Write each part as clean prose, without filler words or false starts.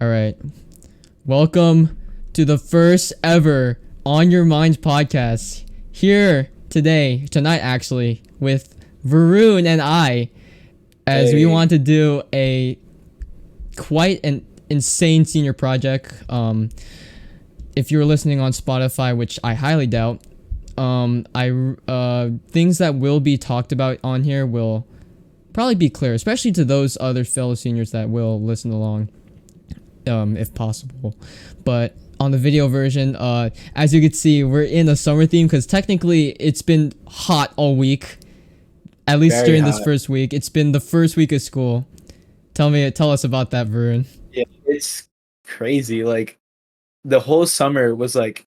All right. Welcome to the first ever On Your Minds podcast. Here tonight actually, with Varun and I, as we Hey, want to do a quite an insane senior project. If you're listening on Spotify, which I highly doubt, I things that will be talked about on here will probably be clear, especially to those other fellow seniors that will listen along, if possible. But on the video version, as you can see, we're in a summer theme because technically it's been hot all week. At least very during this hot. first week, it's been the first week of school. Tell us about that, Varun. Yeah, it's crazy. Like the whole summer was like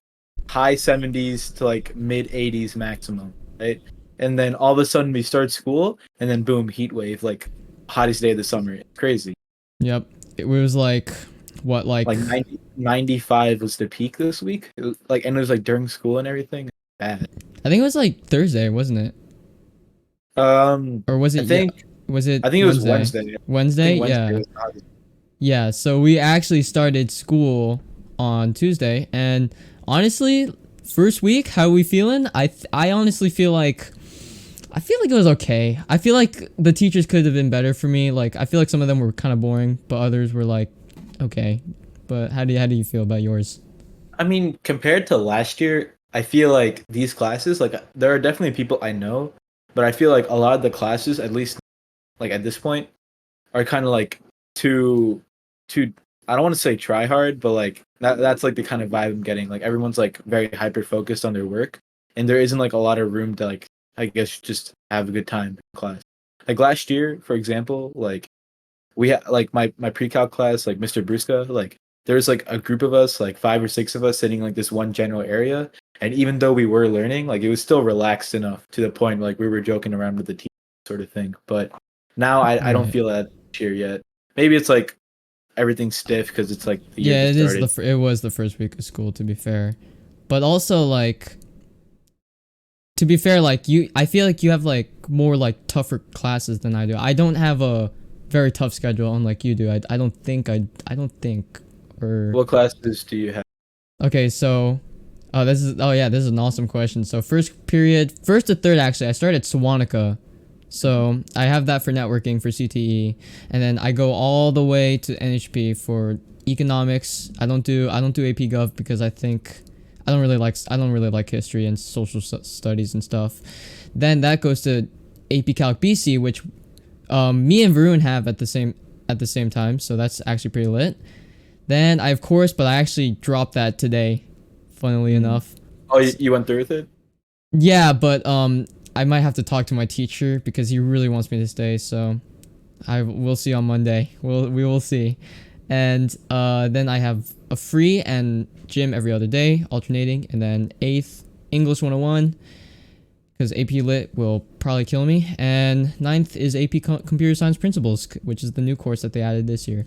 high 70s to like mid 80s maximum, right? And then all of a sudden we start school and then boom, heat wave, like hottest day of the summer. It's crazy. Yep, it was like what, like Like 95 was the peak this week. It was, like and it was like during school and everything. Bad. I think it was like Thursday, wasn't it? Um, Or was I it? Yeah, think was it I think it was Wednesday? Wednesday. I Wednesday, think Wednesday yeah. was the hottest. Yeah, so we actually started school on Tuesday, and honestly, first week, how we feeling? I honestly feel like it was okay. I feel like the teachers could have been better for me. Like I feel like some of them were kind of boring, but others were like okay. But how do you feel about yours? I mean, compared to last year, I feel like these classes, like there are definitely people I know, but I feel like a lot of the classes, at least like at this point, are kind of like too I don't want to say try hard, but like that's like the kind of vibe I'm getting. Like everyone's like very hyper focused on their work, and there isn't like a lot of room to like I guess just have a good time in class. Like last year, for example, like we had like my pre-calc class, like Mr. Brusca, like there was like a group of us, like five or six of us sitting like this one general area, and even though we were learning, like it was still relaxed enough to the point like we were joking around with the team sort of thing. But now I don't Right. feel that here yet. Maybe it's like everything's stiff because it's like the year Yeah, just started. it was the first week of school, to be fair, but also like, to be fair, like I feel like you have like more like tougher classes than I do. I don't have a very tough schedule unlike you do. I don't think or What classes do you have? okay, so this is an awesome question. So first to third actually, I started at Swanica. So I have that for networking for CTE, and then I go all the way to NHP for economics. I don't do AP Gov because I don't really like history and social studies and stuff. Then that goes to AP Calc BC, which me and Varun have at the same time. So that's actually pretty lit. Then I have course, but I actually dropped that today, funnily Mm. enough. Oh, you went through with it? Yeah, but I might have to talk to my teacher because he really wants me to stay. So we'll see on Monday. We will see. And then I have a free and gym every other day, alternating. And then eighth, English 101, because AP Lit will probably kill me. And ninth is AP Computer Science Principles, which is the new course that they added this year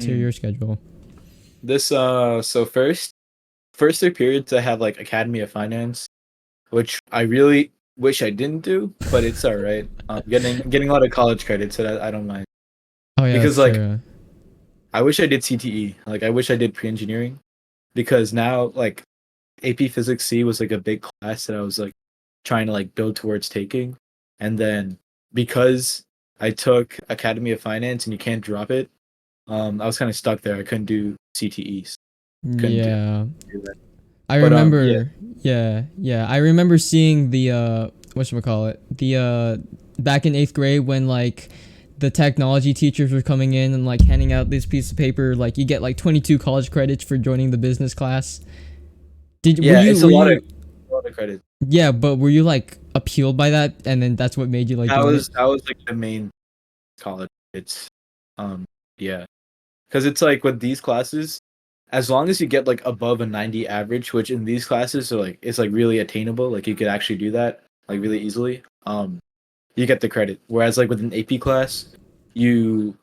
to Mm. your schedule. This so first three periods I have like Academy of Finance, which I really wish I didn't do, but it's all right. Getting a lot of college credits, so that I don't mind. Oh yeah, that's Because like true. I wish I did CTE. Like I wish I did pre-engineering because now like AP Physics C was like a big class that I was like trying to like build towards taking, and then because I took Academy of Finance and you can't drop it, I was kind of stuck there. I couldn't do CTEs. Couldn't Yeah. do that. I But yeah. remember, yeah. I remember seeing the whatchamacallit, the back in eighth grade when like the technology teachers were coming in and like handing out this piece of paper, like you get like 22 college credits for joining the business class. Did Yeah, it's were you a lot of credit. Yeah, but were you like appealed by that, and then that's what made you like join it? That was like the main college. It's um yeah, because it's like with these classes, as long as you get like above a 90 average, which in these classes are like it's like really attainable, like you could actually do that like really easily. You get the credit. Whereas like with an AP class, you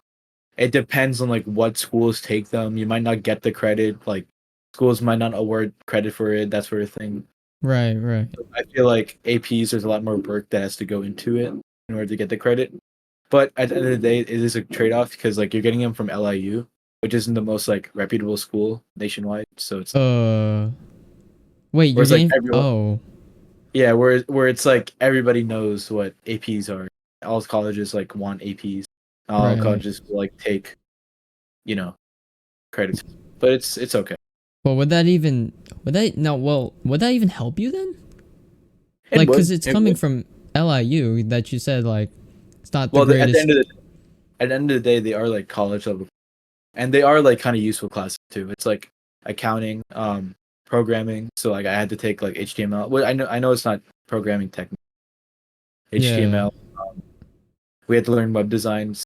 it depends on like what schools take them. You might not get the credit. Like schools might not award credit for it. That sort of thing. Right, right. I feel like APs there's a lot more work that has to go into it in order to get the credit. But at the end of the day, it is a trade off because like you're getting them from LIU, which isn't the most like reputable school nationwide. So it's Wait, where you're it's like getting everyone, oh yeah, where it's like everybody knows what APs are. All colleges like want APs. All right. colleges will like take, you know, credits, but it's okay. Well, would that even would that no? Well, would that even help you then? It Like, cause would. it's It coming would. from LIU that you said like it's not the Well, at the greatest. end of the day, they are like college level, and they are like kind of useful classes too. It's like accounting, programming. So like I had to take like HTML. Well, I know it's not programming technique. Yeah, HTML. We had to learn web designs.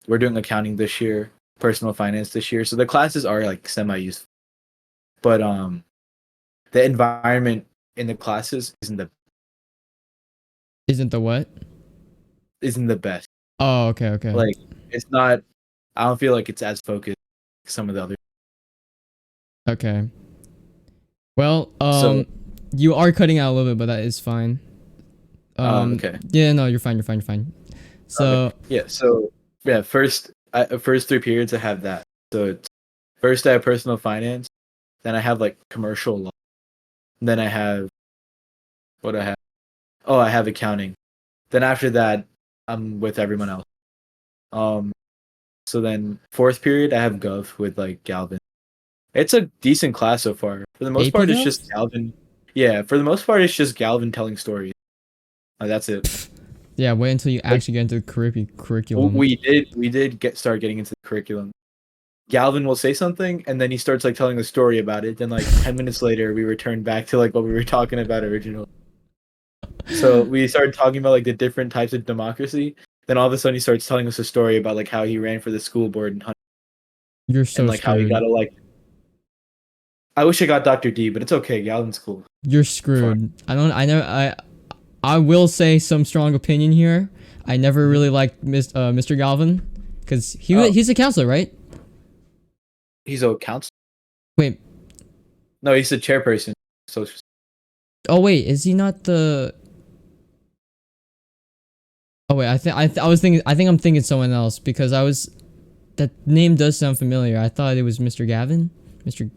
We're doing accounting this year, personal finance this year. So the classes are like semi useful, but the environment in the classes isn't the what? isn't the best. Oh, okay, okay, Like it's not. I don't feel like it's as focused as some of the other. okay. Well, So you are cutting out a little bit, but that is fine. okay. Yeah, no, you're fine, you're fine, you're fine. Okay. So Yeah. So yeah, first 3 periods I have that. So it's first I have personal finance, then I have like commercial law, then I have what I have. Oh, I have accounting. Then after that, I'm with everyone else. Um. So then fourth period I have gov with like Galvin. It's a decent class so far. For the most AP part, it's Gov? just Galvin. Yeah. For the most part, it's just Galvin telling stories. That's it. Yeah, wait until you Like actually get into the curriculum. we did start getting into the curriculum. Galvin will say something and then he starts like telling a story about it. Then like 10 minutes later we return back to like what we were talking about originally. So we started talking about like the different types of democracy. Then all of a sudden he starts telling us a story about like how he ran for the school board You're and so like how he got screwed. like I wish I got Dr. D, but it's okay. Galvin's cool. You're Fine. screwed. I don't. I never. I will say some strong opinion here. I never Mhm. really liked Mr. Galvin because Oh, he's a counselor, right? he's a counselor. Wait. No, he's the chairperson. So Oh wait, is he not the? Oh wait, I was thinking. I think I'm thinking someone else because I was. That name does sound familiar. I thought it was Mr. Gavin. Mr.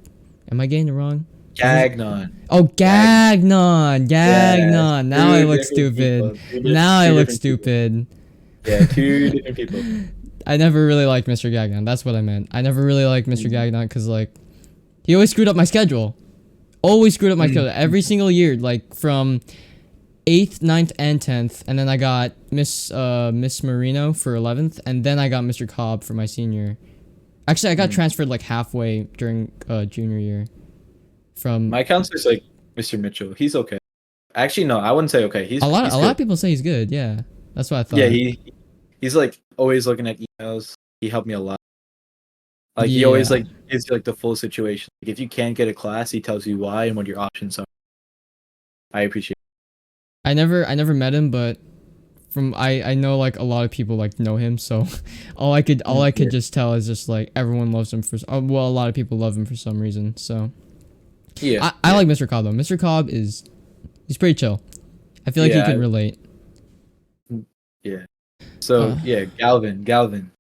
Am I getting it wrong? Is this? Gagnon. Oh, Gag. Gagnon. Yes, Gagnon. Now I two look different stupid. people. Now I Two look different people. stupid. Yeah, two different people. I never really liked Mr. Gagnon. That's what I meant. I never really liked Mr. Mhm. Gagnon because like he always screwed up my schedule. Always screwed up my schedule Mhm. every single year. Like from 8th, ninth, and 10th, and then I got Miss Marino for 11th, and then I got Mr. Cobb for my senior. Actually, I got Mhm. transferred like halfway during junior year from My counselor's like Mr. Mitchell. He's okay. Actually, no, I wouldn't say okay. a lot. He's A lot of good. people say he's good. Yeah, that's what I Yeah, thought. he's like always looking at emails. He helped me a lot. Like he always Yeah, like gives you like the full situation. Like if you can't get a class, he tells you why and what your options are. I appreciate I never met him, but from I know like a lot of people like know him, so all it. I could Yeah. just tell is just like everyone loves him for well, a lot of people love him for some reason. So Yeah. I Yeah. like Mr. Cobb though. Mr. Cobb is he's pretty chill. I feel like he Yeah. can relate. Yeah. So Uh, yeah, Galvin.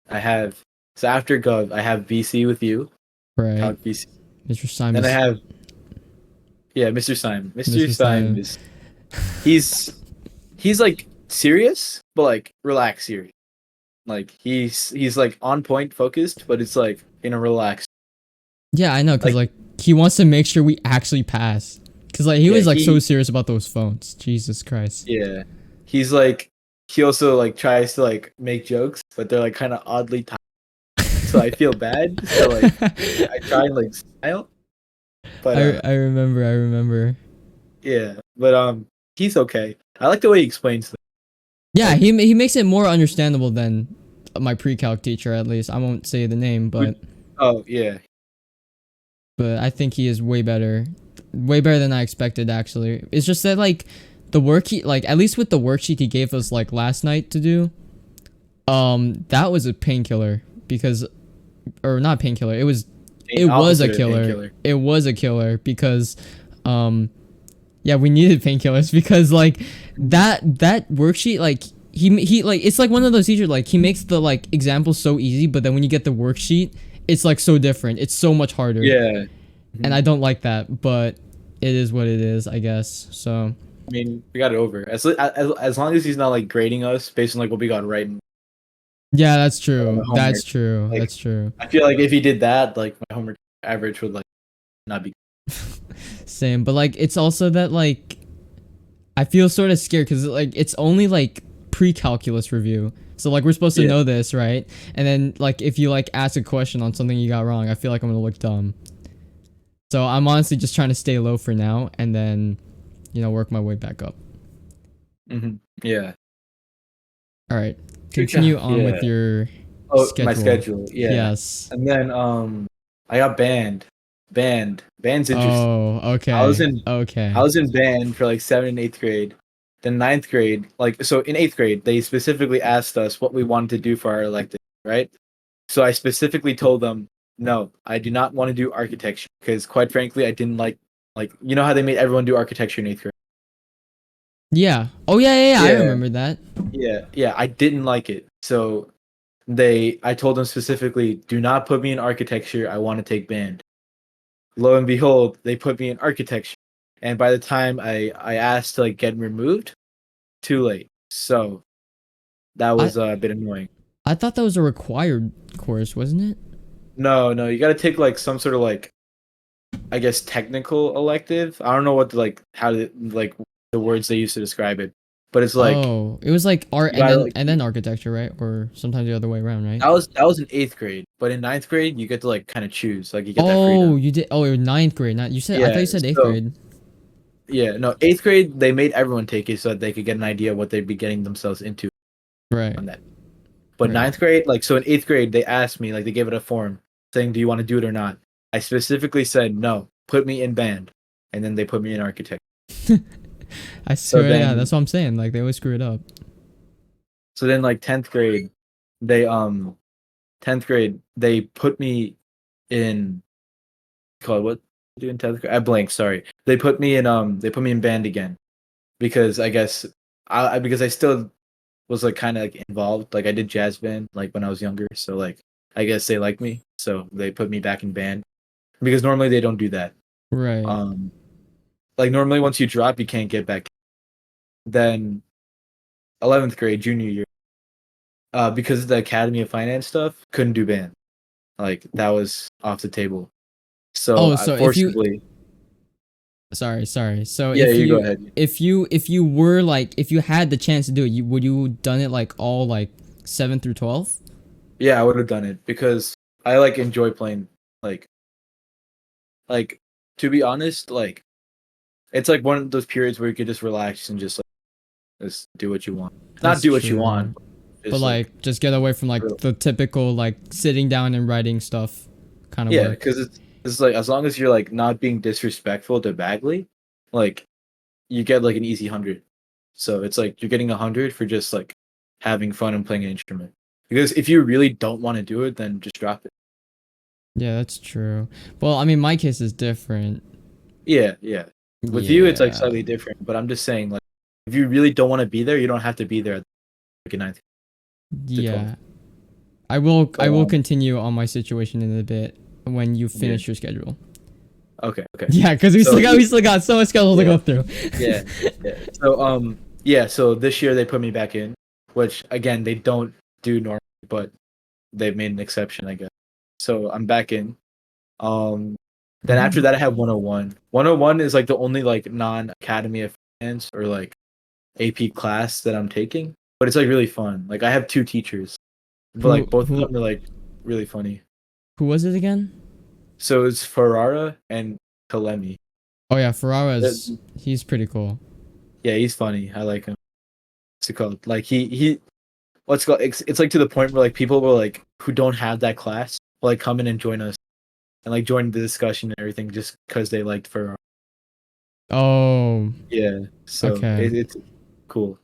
I have so after Gov, I have BC with you. right. Calc BC. Mr. Syme Then I is have Mr. Syme. Mr. Mr. Syme Syme. is he's he's like serious, but like relaxed serious. Like he's like on point focused, but it's like in a relaxed. Yeah, I know, cause Like like he wants to make sure we actually pass. Cause like he yeah, was like so serious about those phones. Jesus Christ. yeah. He's like he also like tries to like make jokes, but they're like kind of oddly timed. So I feel bad. So like I try and like smile, but I remember. I remember. yeah. But he's okay. I like the way he explains things. Yeah, Like he makes it more understandable than my pre-calc teacher at least. I won't say the name, we- oh yeah. but I think he is way better than I expected actually. It's just that like the work he like at least with the worksheet he gave us like last night to do, that was a painkiller because or not painkiller. It was a Opposite of killer. painkiller. It was a killer because yeah, we needed painkillers because like that worksheet like he like it's like one of those teachers like he makes the like examples so easy, but then when you get the worksheet, it's like so different. It's so much harder, Yeah. and Mhm. I don't like that. But it is what it is, I guess. So I mean, we got it over. As long as he's not like grading us based on like what we got right in yeah, that's true. That's homework. true. Like That's true. I feel like if he did that, like my homework average would like not be. Same, but like it's also that like I feel sort of scared because like it's only like pre-calculus review. So like we're supposed to Yeah. know this, right? And then like if you like ask a question on something you got wrong, I feel like I'm gonna look dumb. So I'm honestly just trying to stay low for now and then, work my way back up. Yeah. All right. Yeah. Continue on with Yeah. your Oh, my schedule. schedule. Yeah. Yes. And then I got banned. Band's interesting. Oh, I was okay. in I Okay. was in band for like 7th and 8th grade. Then ninth grade, like so in 8th grade, they specifically asked us what we wanted to do for our elective, right? So I specifically told them, no, I do not want to do architecture because quite frankly, I didn't like you know how they made everyone do architecture in 8th grade. Yeah. Oh yeah, yeah, yeah. I Yeah, remember that. yeah. I didn't like it. So I told them specifically, do not put me in architecture. I want to take band. Lo and behold, they put me in architecture. And by the time I asked to like get removed, too late. So that I was a bit annoying. I thought that was a required course, wasn't it? No, you got to take like some sort of like I guess technical elective. I don't know what the, like how to, like the words they use to describe it, but it's like Oh, it was like art you got to like and then architecture, right? Or sometimes the other way around, right? that was in 8th grade, but in ninth grade you get to like kind of choose, like you get that Oh, freedom. you did. Oh, it was ninth grade. Not you said. I thought Yeah. you said eighth So grade. yeah, no, 8th grade they made everyone take it so that they could get an idea of what they'd be getting themselves into Right. on that. But Right. ninth grade, like so in 8th grade, they asked me, like they gave it a form saying, "Do you want to do it or not?" I specifically said no. Put me in band, and then they put me in architect. I So swear. Yeah, that's then, what I'm saying. Like they always screw it up. like 10th grade, they 10th grade they put me in called what do in 10th grade? I blank. Sorry. They put me in band again because I guess because I still was like kind of like involved. Like I did jazz band like when I was younger, so like I guess they like me, so they put me back in band because normally they don't do that. Right. Um, like normally once you drop, you can't get back. Then 11th grade, junior year, because of the Academy of Finance stuff, couldn't do band. Like that was off the table. So Oh, I so if you forcibly, sorry. So yeah, you go ahead. if you were like if you had the chance to do it, would you done it like all like 7 through 12? Yeah, I would have done it because I like enjoy playing. Like, like to be honest, like it's like one of those periods where you could just relax and just do what you want. Not That's do what you true. want, But just like like just get away from like the typical like sitting down and writing stuff kind of yeah, work. because it's like as long as you're like not being disrespectful to Bagley, like you get like an easy 100. So it's like you're getting 100 for just like having fun and playing an instrument. Because if you really don't want to do it, then just drop it. Yeah, that's true. Well, I mean, my case is different. Yeah. With you, it's like Yeah. slightly different, but I'm just saying like if you really don't want to be there, you don't have to be there at like ninth to 12th. Yeah. I will But continue on my situation in a bit when you yeah. finish your schedule. Okay. Yeah, because So we still got so much schedule to yeah, go through. yeah, yeah. So yeah, so this year they put me back in, which again they don't do normally, but they've made an exception, I guess. So I'm back in. Um then after that I have 101. 101 is like the only like non-academy of finance or like AP class that I'm taking, but it's like really fun. Like I have two teachers, but who like both of who them are like really funny. who was it again? So it's Ferrara and Kalemi. Oh yeah, Uh, he's pretty cool. Yeah, he's funny. I like him. What's it called? Like he what's it called? It's like to the point where like people will like who don't have that class will like come in and join us and like join the discussion and everything just because they liked Ferrara. Oh, Yeah, so okay. it's cool.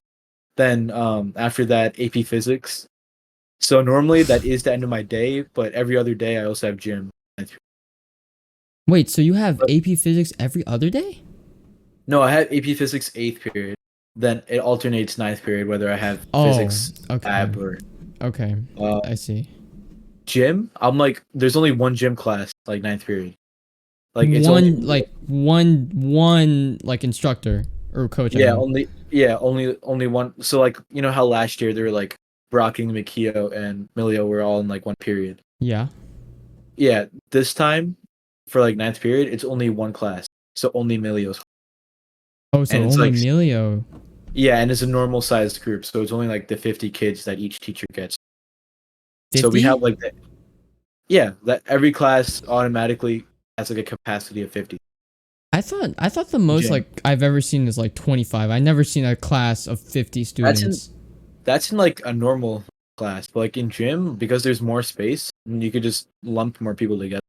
Then after that AP Physics. So normally that is the end of my day, but every other day I also have gym. Wait, so you have But AP Physics every other day? no, I had AP Physics 8th period. then it alternates ninth period whether I have Oh, physics okay. lab or Okay. uh, I see. gym. I'm like, there's only one gym class like ninth period. Like it's only One like instructor or coach, I yeah, mean. only one. So like you know how last year they were like Brocking, Mikio, and Milio were all in like one period. Yeah. Yeah, this time for like ninth period, it's only one class. So only Milio's, Oh, and so it's only like Emilio. yeah, and it's a normal sized group, so it's only like the 50 kids that each teacher gets. So we have 50? like yeah, that every class automatically has like a capacity of 50. I thought the most Gym. like I've ever seen is like 25. I never seen a class of 50 That's in students. that's in like a normal class, but like in gym because there's more space, you could just lump more people together.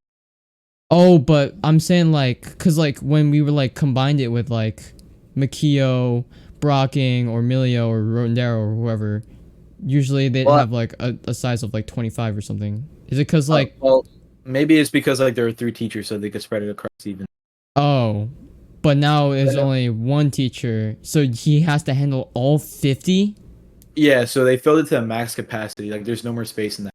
Oh, but I'm saying like cuz like when we were like combined it with like Makio, Brocking or Milio or Rondero or whoever, usually they'd Well, have like a size of like 25 or something. Is it cuz like well, maybe it's because like there are three teachers, so they could spread it across even. oh, but now But there's only one teacher, so he has to handle all 50? yeah, so they filled it to max capacity. Like there's no more space in that.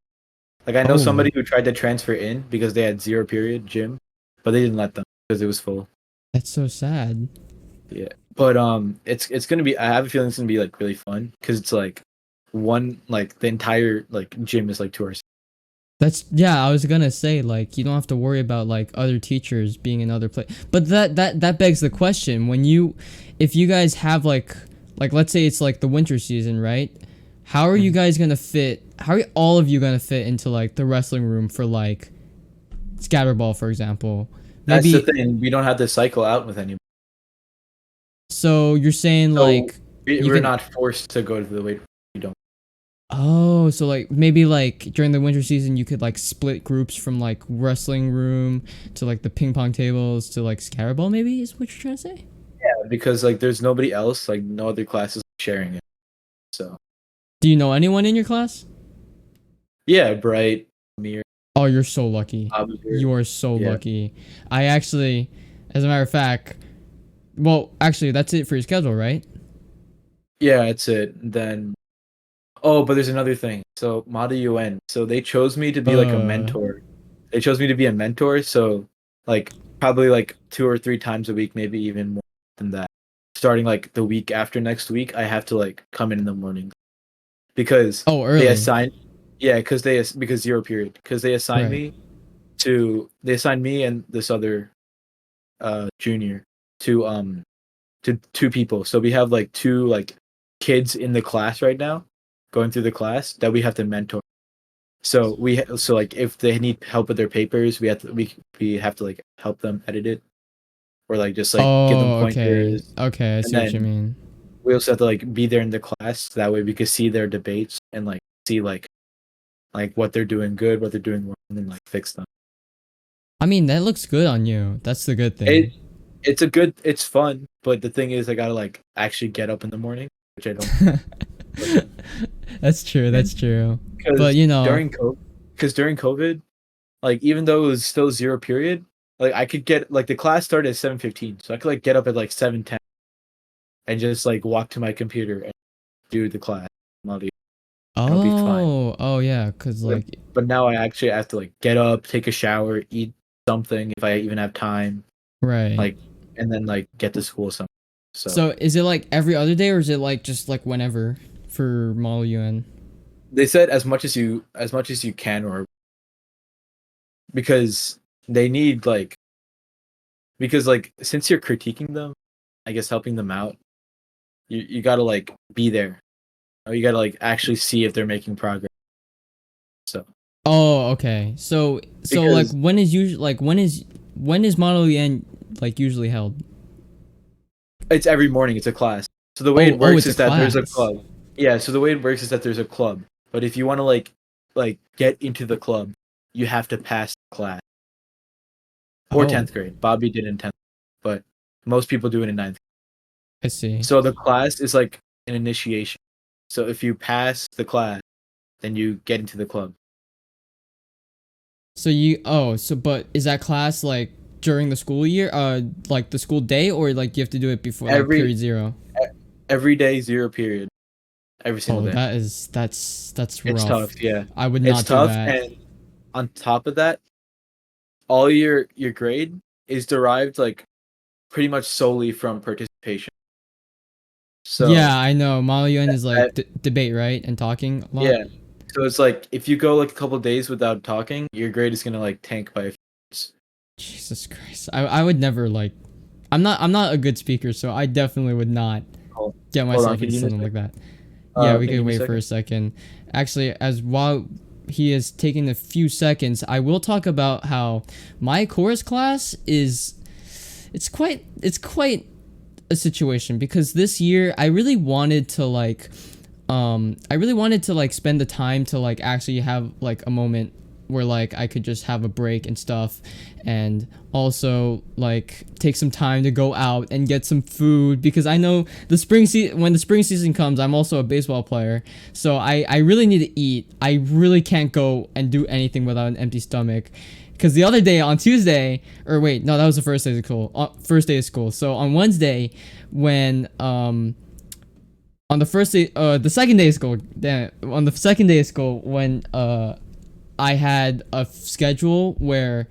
Like I know Oh, somebody who tried to transfer in because they had zero period gym, but they didn't let them because it was full. that's so sad. Yeah, but it's gonna be. I have a feeling it's gonna be like really fun because it's like one like the entire like gym is like 2 hours. That's yeah, I was gonna say like you don't have to worry about like other teachers being in other place. But that begs the question when you if you guys have like let's say it's like the winter season, right? How are you Mhm. guys gonna fit how are all of you gonna fit into like the wrestling room for like scatterball for example? That's the Maybe thing. We don't have to cycle out with anyone, so you're saying so like you we're can not forced to go to the weight room. We don't. oh, so like maybe like during the winter season you could like split groups from like wrestling room to like the ping pong tables to like scatterball maybe is what you're trying to say? Yeah, because like there's nobody else. Like no other classes sharing it. So Do you know anyone in your class? yeah, Bright, Mir, Oh, you're so lucky. Observer. You are so Yeah, lucky. I actually, as a matter of fact, well, actually, that's it for your schedule, right? yeah, that's it. Then oh, but there's another thing. So Mada UN. So they chose me to be like a Uh, mentor. They chose me to be a mentor. So like probably like 2 or 3 times a week, maybe even more than that. Starting like the week after next week, I have to like come in the morning because oh, they early. assign. Yeah, because zero period. Because Right. they assigned me and this other junior to two people. So we have like two like kids in the class right now, going through the class that we have to mentor. So like if they need help with their papers, we have to like help them edit it or like just like give them Oh, okay. pointers, Okay, I and see what you then mean. we also have to like be there in the class. That way we could see their debates and like see like what they're doing good, what they're doing wrong, and then like fix them. I mean, that looks good on you. That's the good It thing. it's fun, but the thing is I gotta like actually get up in the morning, which I don't. That's true. That's And true. But because you know, during COVID, because during COVID, like even though it was still zero period, like I could get like the class started at 7:15, so I could like get up at like 7:10 and just like walk to my computer and do the class. And it'll be fine. oh yeah, cause But, like but now I actually have to like get up, take a shower, eat something if I even have time, right. like, and then like get to school something. So So is it like every other day or is it like just like whenever for Model UN? they said as much as you can, or because they need like because like since you're critiquing them, I guess helping them out, you gotta like be there. You gotta like actually see if they're making progress. So Oh, okay. So like because when is usually like when is Model UN like usually held? it's every morning, it's a class. So the way Oh, it oh, works it's a is that there's a class. club. Yeah, so the way it works is that there's a club. But if you want to like get into the club, you have to pass the class or Oh, 10th grade. Bobby did in 10th, but most people do it in ninth. I see. So the class is like an initiation. So if you pass the class, then you get into the club. So you oh, so but is that class like during the school year like the school day or like you have to do it before like Every period 0? every day, zero period, every single Oh, day. that's It's rough. tough, yeah. I would It's not do tough, that. and on top of that, all your grade is derived like pretty much solely from participation. Yeah, So I know. Maoyuan is like that, debate, right? And talking a lot. yeah. So it's like if you go like a couple days without talking, your grade is gonna like tank by a few points. Jesus Christ. I would never like I'm not a good speaker, so I definitely would not Hold, get hold on, myself can into you give me a something like second? that. Yeah, we Can you could give me a wait for a second? second. Actually, as while he is taking a few seconds, I will talk about how my chorus class is it's quite a situation because this year I really wanted to like spend the time to like actually have like a moment where like I could just have a break and stuff, and also like take some time to go out and get some food because I know when the spring season comes, I'm also a baseball player, so I really need to eat. I really can't go and do anything without an empty stomach. Because the other day on Tuesday, or wait, no, that was the first day of school. First day of school. So on Wednesday, when on the first day, the second day of school, on the second day of school, when I had a schedule where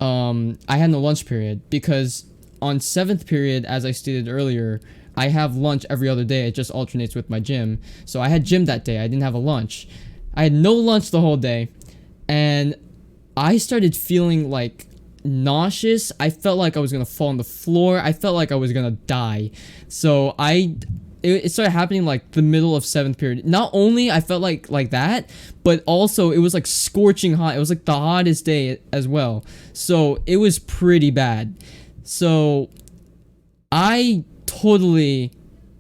I had no lunch period because on seventh period, as I stated earlier, I have lunch every other day. It just alternates with my gym. So I had gym that day. I didn't have a lunch. I had no lunch the whole day, and I started feeling like nauseous. I felt like I was gonna fall on the floor. I felt like I was gonna die. So it started happening like the middle of seventh period. Not only I felt like that, but also it was like scorching hot. It was like the hottest day as well. So it was pretty bad. So I totally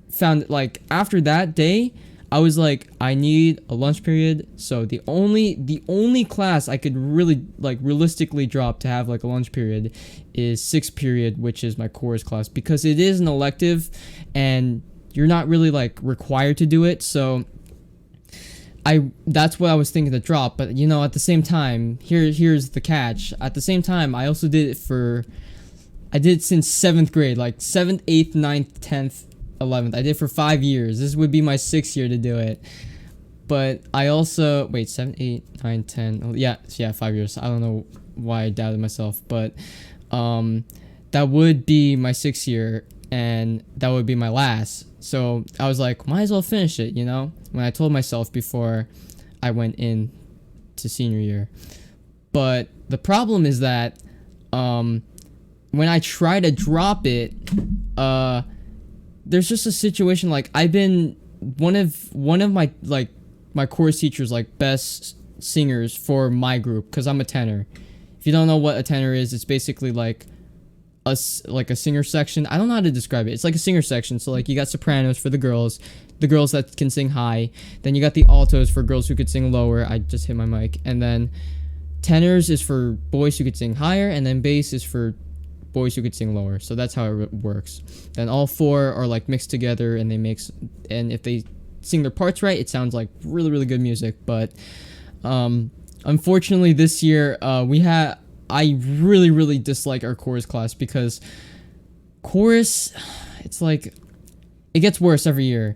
found like after that day, I was like, I need a lunch period. So the only class I could really like realistically drop to have like a lunch period is sixth period, which is my chorus class because it is an elective and you're not really like required to do it. So that's what I was thinking to drop, but you know, at the same time, here's the catch. At the same time, I did it since seventh grade, like seventh, eighth, ninth, 10th, 11th. I did it for 5 years. This would be my sixth year to do it. But I also wait 7, 8, 9, 10. Oh, yeah, 5 years. I don't know why I doubted myself, but that would be my sixth year, and that would be my last. So I was like, might as well finish it, you know. When I told myself before I went in to senior year. But the problem is that when I try to drop it, there's just a situation like I've been one of my like my course teachers like best singers for my group because I'm a tenor. If you don't know what a tenor is, it's basically like a singer section. I don't know how to describe it. It's like a singer section. So like you got sopranos for the girls that can sing high. Then you got the altos for girls who could sing lower. I just hit my mic. And then tenors is for boys who could sing higher, and then bass is for boys who could sing lower. So that's how it works. Then all four are like mixed together, and and if they sing their parts right, it sounds like really really good music. But unfortunately, this year I really really dislike our chorus class because chorus, it's like it gets worse every year.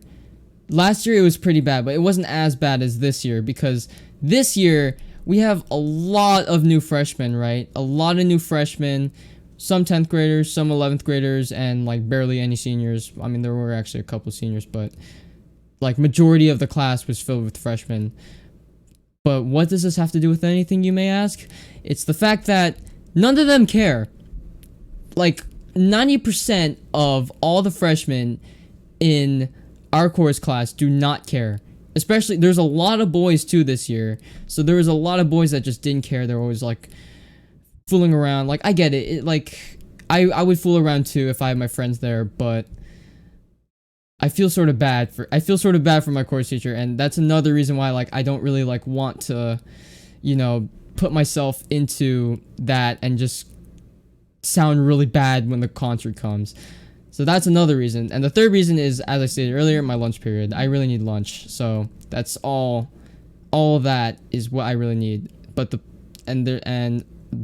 Last year it was pretty bad, but it wasn't as bad as this year because this year we have a lot of new freshmen, right? A lot of new freshmen, some 10th graders, some 11th graders, and like barely any seniors. I mean, there were actually a couple seniors, but like majority of the class was filled with freshmen. But what does this have to do with anything, you may ask? It's the fact that none of them care. Like 90% of all the freshmen in our course class do not care. Especially, there's a lot of boys too this year. So there was a lot of boys that just didn't care. They're always like fooling around. Like, I get it. I would fool around too if I had my friends there, but I feel sort of bad for my course teacher, and that's another reason why like I don't really like want to, you know, put myself into that and just sound really bad when the concert comes. So that's another reason. And the third reason is, as I stated earlier, my lunch period. I really need lunch. So that's all of that is what I really need. But the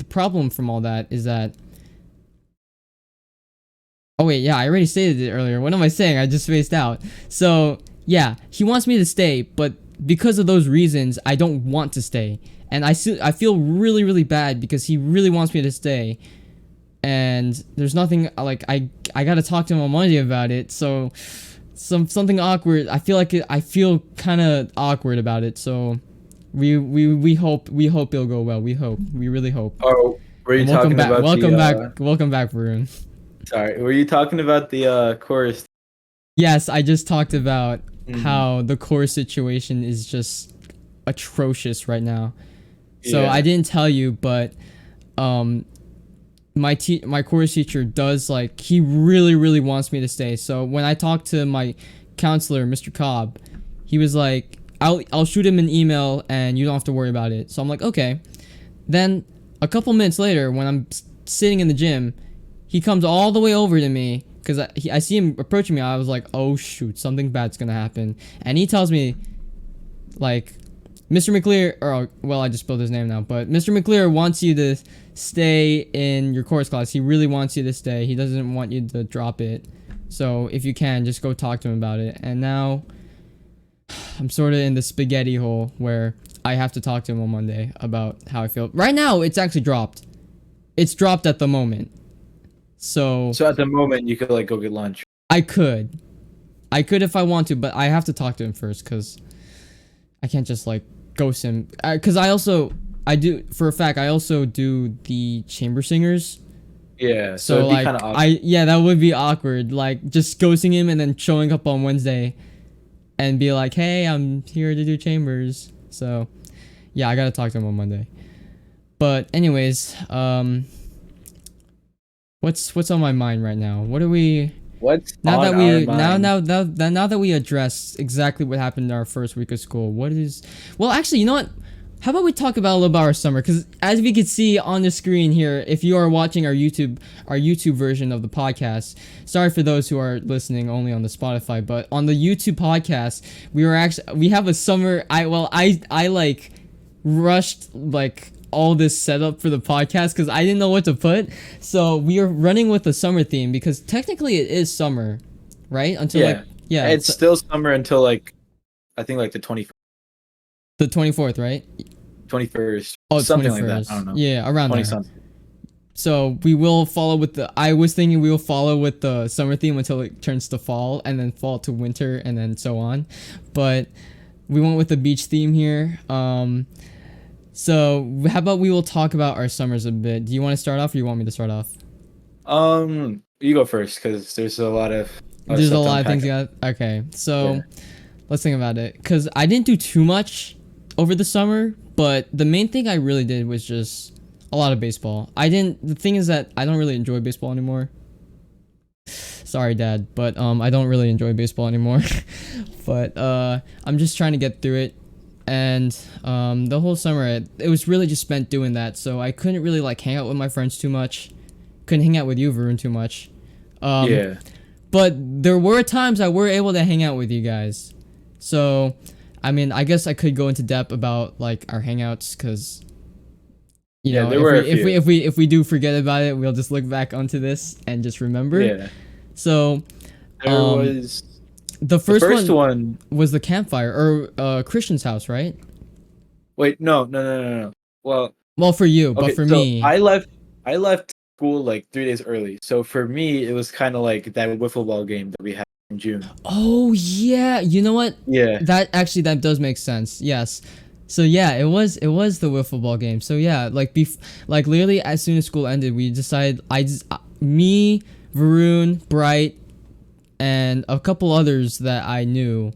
problem from all that is that Oh wait, yeah, I already stated it earlier. What am I saying? I just spaced out. So yeah, he wants me to stay, but because of those reasons, I don't want to stay, and I feel really really bad because he really wants me to stay, and there's nothing like I gotta talk to him on Monday about it. So something awkward. I feel like I feel kind of awkward about it. So we hope it'll go well. We really hope. Oh, were you And welcome talking back, about welcome back, Varun. sorry, were you talking about the chorus? Yes, I just talked about Mm, how the core situation is just atrocious right now. So I yeah. didn't tell you, but um my course teacher does like he really really wants me to stay. So when I talked to my counselor, Mr. Cobb, he was like, I'll shoot him an email and you don't have to worry about it. So I'm like, okay. Then a couple minutes later, when I'm sitting in the gym, he comes all the way over to me because I see him approaching me. I was like, oh shoot, something bad's gonna happen. And he tells me, like, Mr. McClear, or well, I just spelled his name now, but Mr. McClear wants you to stay in your course class. He really wants you to stay. He doesn't want you to drop it. So if you can, just go talk to him about it. And now I'm sort of in the spaghetti hole where I have to talk to him on Monday about how I feel. Right now, it's actually dropped. It's dropped at the moment. So So at the moment, you could like go get lunch. I could. I could if I want to, but I have to talk to him first because I can't just like ghost him. Because I do, for a fact, I also do the chamber singers. Yeah, so So it'd be like kind of awkward. yeah, that would be awkward. Like just ghosting him and then showing up on Wednesday and be like, hey, I'm here to do chambers. So yeah, I gotta talk to him on Monday. But anyways, what's on my mind right now? What are we What's now on that our we mind? now that we addressed exactly what happened in our first week of school? What is well, actually, you know what? How about we talk about a little about our summer? Because as we can see on the screen here, if you are watching our YouTube version of the podcast, sorry for those who are listening only on the Spotify, but on the YouTube podcast, we have a summer. I like rushed like all this setup for the podcast because I didn't know what to put. So we are running with a summer theme because technically it is summer, right? Until like Yeah, yeah, it's still summer until like I think like the the 24th, right? 21st, Oh, something like that. I 21st. don't know, Yeah, around 20 there. something. So we will follow with the. I was thinking we will follow with the summer theme until it turns to fall, and then fall to winter, and then so on. But we went with the beach theme here. So how about we will talk about our summers a bit? Do you want to start off, or you want me to start off? You go first because there's a lot of There's a stuff to lot of things unpack. you got. Okay, Yeah, so let's think about it. Cause I didn't do too much over the summer, but the main thing I really did was just a lot of baseball. I didn't. The thing is that I don't really enjoy baseball anymore. Sorry, Dad, but I don't really enjoy baseball anymore. But I'm just trying to get through it, and the whole summer it was really just spent doing that. So I couldn't really like hang out with my friends too much. Couldn't hang out with you, Varun, too much. Um, yeah, but there were times I were able to hang out with you guys. So, I mean, I guess I could go into depth about like our hangouts because you yeah. know There were a if few. we do forget about it, we'll just look back onto this and just remember. Yeah, So, there um, was the the first first one one. was the campfire or Christian's house, right? Wait, no, no, no, no, no. Well, Well, for you, but okay, for so me, I left school like 3 days early. So for me, it was kind of like that wiffle ball game that we had in June. oh yeah, you know what? Yeah, That does make sense. Yes. So yeah, it was the wiffle ball game. So yeah, like literally as soon as school ended, we decided me, Varun, Bright, and a couple others that I knew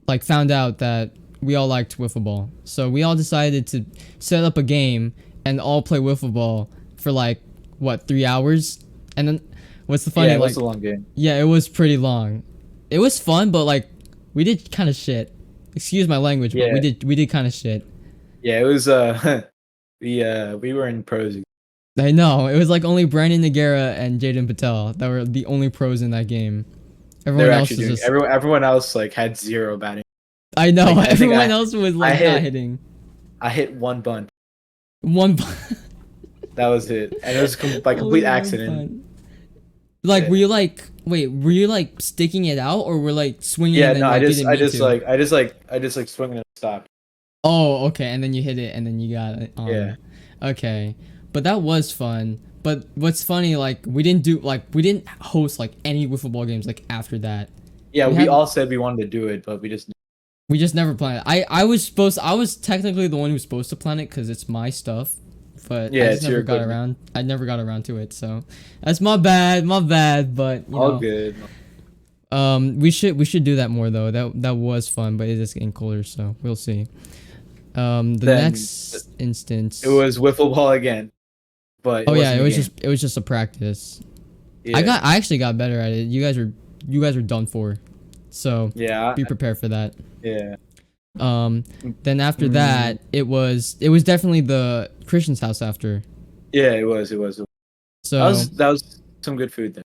like found out that we all liked wiffle ball. So we all decided to set up a game and all play wiffle ball for like what 3 hours, and then what's the funny yeah, it like was a long game. yeah, it was pretty long. It was fun, but like we did kind of shit. Excuse my language, but Yeah, we did kind of shit. yeah, it was. We were in pros. I know. It was like only Brandon Nagara and Jaden Patel that were the only pros in that game. They're Everyone else actually was doing. just Everyone else like had zero batting. I know. Like I think Everyone else was I like not hit hitting. I hit one bunt. One That was it, and it was by only complete one accident. punt. Like, Yeah. were you like, wait, were you like sticking it out, or were like swinging Yeah, and no, then like you didn't mean to? I just like swung and stop. Oh, okay, and then you hit it, and then you got it Yeah. on. Okay, but that was fun. But what's funny, like we didn't host like any wiffle ball games like after that. Yeah, We we had all said we wanted to do it, but we just never planned it. I was technically the one who was supposed to plan it because it's my stuff, but I yeah, just it's your never got equipment. around. I never got around to it, so that's my bad, my bad. But you All know, good. we should do that more though. That was fun, but it's just getting colder, so we'll see. The Then next instance. it was wiffle ball again, but it Oh yeah, wasn't a game. it was just a practice. Yeah. I actually got better at it. You guys were done for, so Yeah. be prepared for that. Yeah. Then after Mm, that, it was definitely the Christian's house after. yeah, it was. It was. So That was some good food then.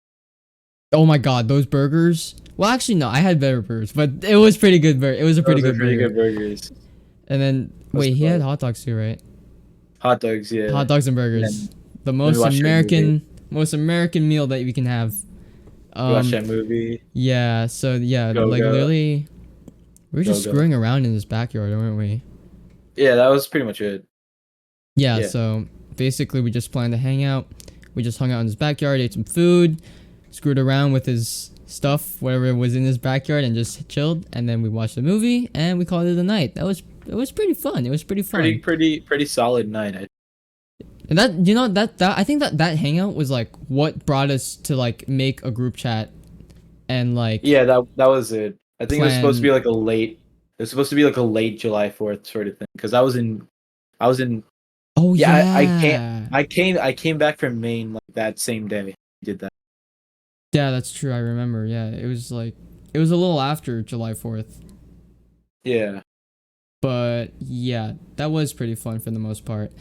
oh my god, those burgers. Well, actually no, I had better burgers, but it was pretty good. It was a pretty Those are good pretty burger. good burgers. And then What's wait, it he had called? hot dogs too, right? Hot dogs. Yeah. Hot dogs and And burgers. then The we watched that movie. Most American meal that we can have. We watched that movie. Yeah, so yeah, Go like go literally we were go just go. screwing around in this backyard, weren't we? Yeah, that was pretty much it. Yeah, Yeah. so basically we just planned to hang out. We just hung out in his backyard, ate some food, screwed around with his stuff, whatever was in his backyard, and just chilled. And then we watched a movie and we called it a night. It was pretty fun. It was pretty fun. Pretty solid night. And that you know that I think that hangout was like what brought us to like make a group chat and like Yeah, that was it. I think it was supposed to be plan. like a late. It was supposed to be like a late July 4th sort of thing because I was in. Oh Yeah, yeah. I came back from Maine like that same day. I did that. Yeah, that's true. I remember. Yeah, it was like it was a little after July 4th. Yeah. But yeah, that was pretty fun for the most part.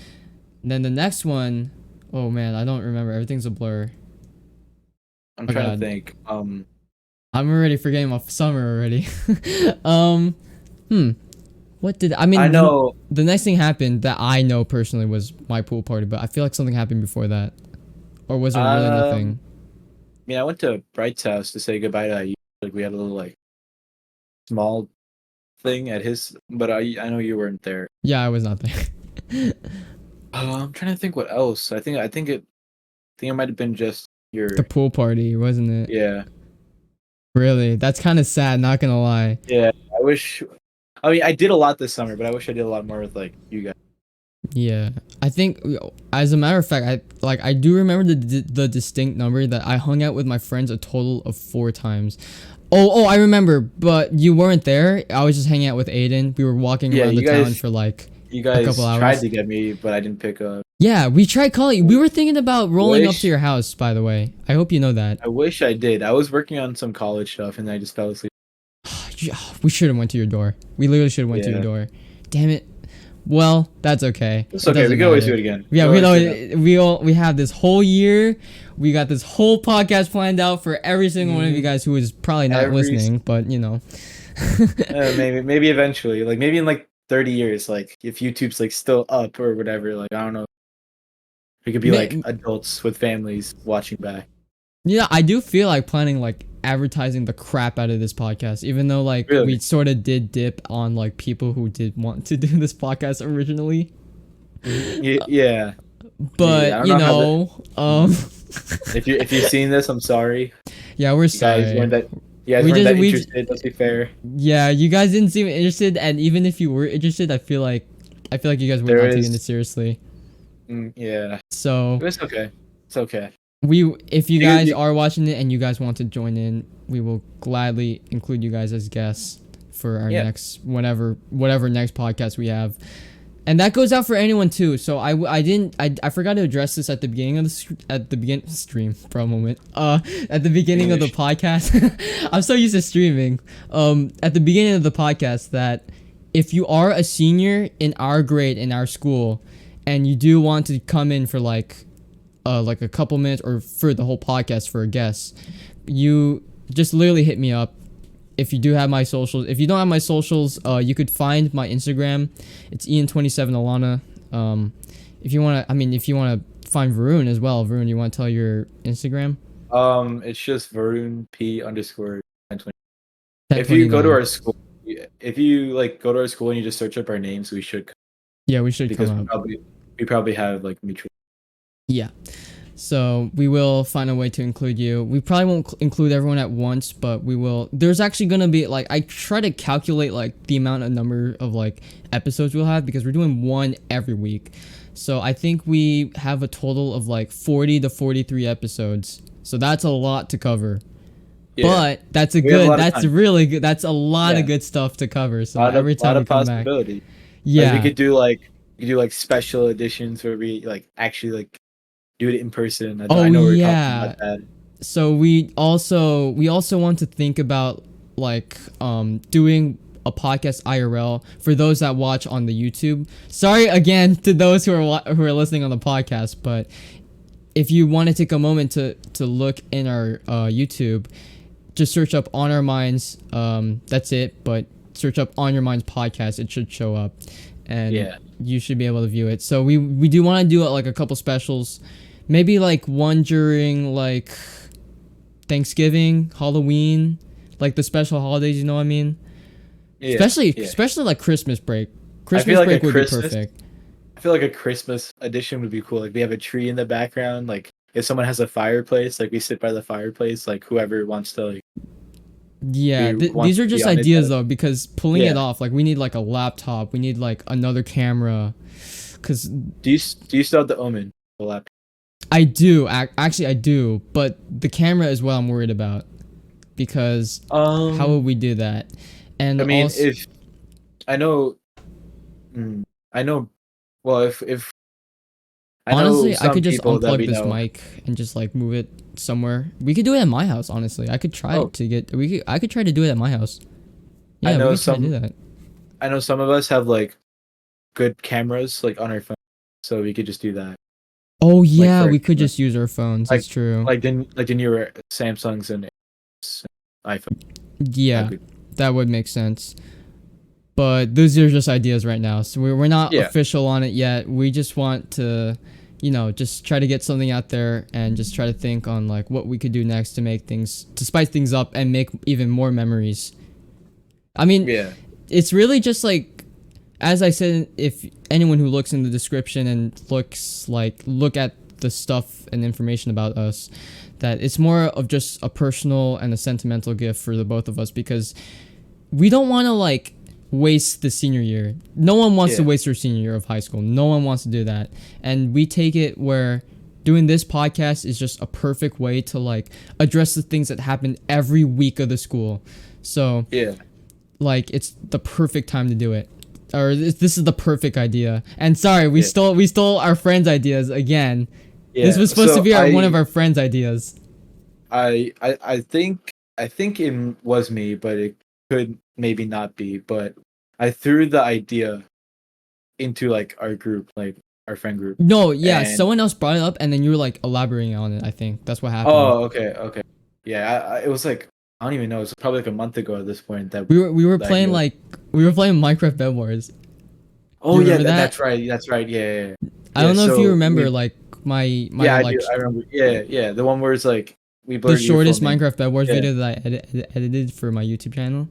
And then the next one, oh man, I don't remember. Everything's a blur. I'm Oh trying to god. think. I'm already forgetting my summer already. um hmm. What did I mean I know. the next thing happened that I know personally was my pool party, but I feel like something happened before that. Or was there really Um, nothing? I mean, I went to Bright's house to say goodbye to you. Like we had a little like small thing at his, but I know you weren't there. Yeah, I was not there. I'm trying to think what else. I think it might have been just The your. pool party, wasn't it? Yeah. Really? That's kind of sad, not gonna lie. Yeah. I wish. I mean, I did a lot this summer, but I wish I did a lot more with like you guys. Yeah, I think as a matter of fact, I do remember the distinct number that I hung out with my friends a total of 4 times. I remember, but you weren't there. I was just hanging out with Aiden. We were walking Yeah, around the town for like you a guys couple tried hours. to get me, but I didn't pick up. Yeah, we tried calling you. We were thinking about rolling up to Wish your house, by the way. I hope you know that. I wish I did. I was working on some college stuff and I just fell asleep. We should have went to your door. We literally should have went to your Yeah. door. Damn it. Well, that's okay. It's It okay. We doesn't can always do matter. it again. Yeah, We we can always do it know we have this whole year. We got this whole podcast planned out for every single one of you guys who is probably not Every listening, but you know. maybe eventually, like maybe in like 30 years, like if YouTube's like still up or whatever, like I don't know. We could be like adults with families watching back. Yeah, I do feel like planning like advertising the crap out of this podcast, even though like we Really? sort of did dip on like people who did want to do this podcast originally. Yeah. But I don't you know how know, if you've seen this, I'm sorry. yeah, we're You guys sorry. weren't that you guys We weren't just that we interested, let's be fair. Yeah, you guys didn't seem interested, and even if you were interested, I feel like you guys were There not taking is it seriously. yeah. So It's okay. It's okay. if you You- guys you- are watching it and you guys want to join in, we will gladly include you guys as guests for our Yeah. next whatever next podcast we have. And that goes out for anyone too. So I forgot to address this at the beginning of stream for a moment. At the beginning of the English. podcast, I'm so used to streaming. At the beginning of the podcast, that if you are a senior in our grade in our school, and you do want to come in for like a couple minutes or for the whole podcast for a guest, you just literally hit me up. If you do have my socials, if you don't have my socials, you could find my Instagram. It's Ian27Alana. If you wanna find Varun as well. Varun, you want to tell your Instagram? It's just Varun P underscore 1020. If you go to 1029. our school, if you like go to our school and you just search up our names, we should Yeah, we should come because up. we probably have like mutual. Yeah. So we will find a way to include you. We probably won't include everyone at once, but we will. There's actually gonna be like I try to calculate like the amount of number of like episodes we'll have because we're doing one every week. So I think we have a total of like 40 to 43 episodes. So that's a lot to cover. Yeah, But that's a we have a good. lot of That's time. really good. That's a lot Yeah, of good stuff to cover. a So every time lot we of come back, possibility. Like yeah. we could do like special editions where we like actually like do it in person. I Oh know we are talking yeah. about that. So we also want to think about like doing a podcast IRL for those that watch on the YouTube. Sorry again to those who are listening on the podcast, but if you want to take a moment to look in our YouTube, just search up On Our Minds. That's it, but search up On Your Minds podcast. It should show up, and Yeah. you should be able to view it. So we do want to do like a couple specials, maybe like one during like Thanksgiving, Halloween, like the special holidays. You know what I mean? Yeah, Especially yeah. especially like Christmas break. I Christmas feel like break a would be Christmas. perfect. I feel like a Christmas edition would be cool. Like we have a tree in the background. Like if someone has a fireplace, like we sit by the fireplace. Like whoever wants to like Yeah, wants these are to be just on it. ideas though, because pulling it Yeah. off, like we need like a laptop, we need like another camera, cause Do you still have the Omen? The laptop? I do actually I do, but the camera is what I'm worried about, because how would we do that? And I mean, also, if I know, I know. Well, if I know honestly, I some could just people that we unplug this know. mic and just like move it somewhere. We could do it at my house. Honestly, I could try Oh. to get I could try to do it at my house. I Yeah, know we could try to do some. that. I know some of us have like good cameras like on our phone, so we could just do that. Oh Like yeah, for a we could camera. just use our phones. That's true. like the newer Samsungs and iPhone. Yeah, Good. that would make sense. But those are just ideas right now. So we're not Yeah. official on it yet. We just want to, just try to get something out there and just try to think on like what we could do next to spice things up and make even more memories. I mean, Yeah. it's really just like, as I said, if anyone who looks in the description and look at the stuff and information about us, that it's more of just a personal and a sentimental gift for the both of us, because we don't want to like waste the senior year. No one wants to Yeah. waste their senior year of high school. No one wants to do that. And we take it where doing this podcast is just a perfect way to like address the things that happen every week of the school. So Yeah. like it's the perfect time to do it, or this is the perfect idea. And sorry, we Yeah. stole our friends' ideas again. Yeah. This was supposed So to be one of our friends' ideas. I think it was me, but it could maybe not be. But I threw the idea into like our group, like our friend group. No, yeah, And someone else brought it up, and then you were like elaborating on it. I think that's what happened. oh, okay. Yeah, it was like I don't even know. It was probably like a month ago at this point that We were the playing idea. Minecraft Bed Wars. Oh you yeah, remember that? that's right. That's right. Yeah. I don't know if you so remember we- like my yeah, I like do. I remember. Yeah. The one where it's like we the blurred your full shortest name. Minecraft Bed Wars Yeah. video that I edited for my YouTube channel.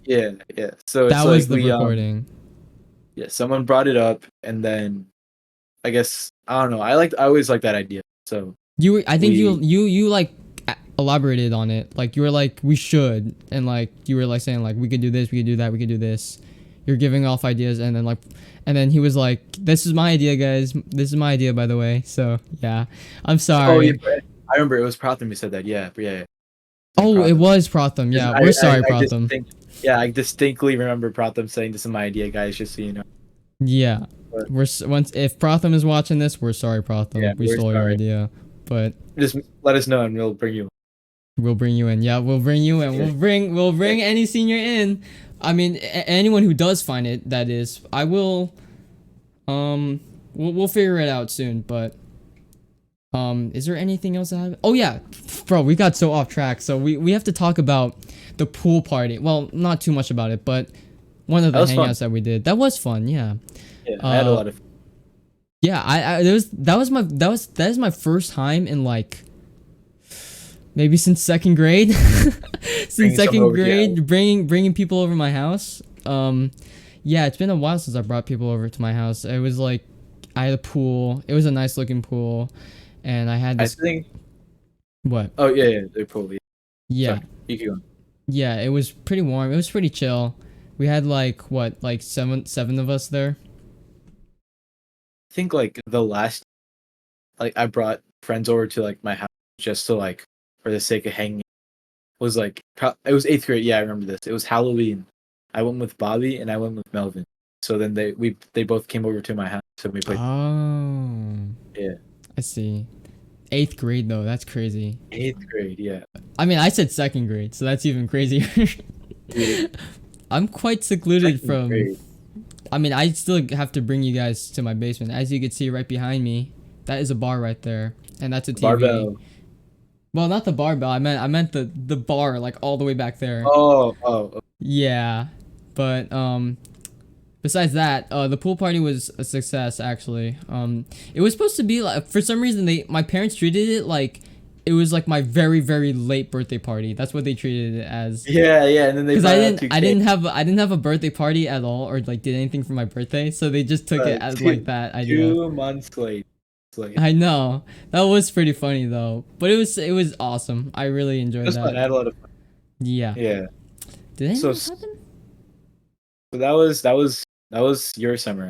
Yeah. So That it's was like the we recording. yeah, someone brought it up, and then I guess I don't know. I always like that idea. So I think we- you like elaborated on it. Like you were like we should, and like you were like saying like we could do this, we could do that, we could do this. You're giving off ideas, and then he was like, "This is my idea, guys. This is my idea, by the way." So yeah, I'm sorry. oh yeah, I remember it was Protham who said that. Yeah. Oh, it Protham. was Protham. Yeah, I- we're sorry, I Protham. I distinctly remember Protham saying, "This is my idea, guys." Just so you know. Yeah, But- once if Protham is watching this, we're sorry, Protham. Yeah, we we're stole your sorry. idea, but Just let us know, and we'll bring you. we'll bring you in. Yeah, we'll bring you in. We'll bring any senior in. I mean, anyone who does find it, that is. I will. We'll figure it out soon. But is there anything else that happened? Oh yeah, bro, we got so off track. So we have to talk about the pool party. Well, not too much about it, but one of the That was fun. hangouts that we did. That was fun. Yeah. Yeah, I had a lot of. Yeah, that is my first time in like Maybe since second grade. Since Bringing someone second over to your house. grade, bringing people over my house. Yeah, it's been a while since I brought people over to my house. It was like I had a pool. It was a nice looking pool, and I had I this. think. What? Oh yeah, yeah, they're probably. Yeah, Sorry, you keep going. yeah. It was pretty warm. It was pretty chill. We had like what, like seven of us there. I think like the last, like I brought friends over to like my house just to like for the sake of hanging. Was like it was eighth grade. Yeah, I remember this. It was Halloween. I went with Bobby and I went with Melvin. So then they both came over to my house and we played. Oh, Yeah, I see. Eighth grade though, that's crazy. eighth grade. Yeah, I mean, I said second grade, so that's even crazier. dude, I'm quite secluded second from. grade. I mean, I still have to bring you guys to my basement. As you can see right behind me, that is a bar right there, and that's a TV. Barbell. Well, not the barbell. I meant the bar, like all the way back there. Oh. Yeah, but besides that, the pool party was a success actually. It was supposed to be like, for some reason, my parents treated it like it was like my very very late birthday party. That's what they treated it as. Yeah, yeah. And then they Because brought out two I cakes. didn't have a birthday party at all, or like did anything for my birthday, so they just took it as like Two, that idea. 2 months late. It's like I know, that was pretty funny though, but it was awesome. I really it enjoyed was fun. that. I had a lot of fun. Yeah. Yeah. Did So, anything else so happen? that was your summer.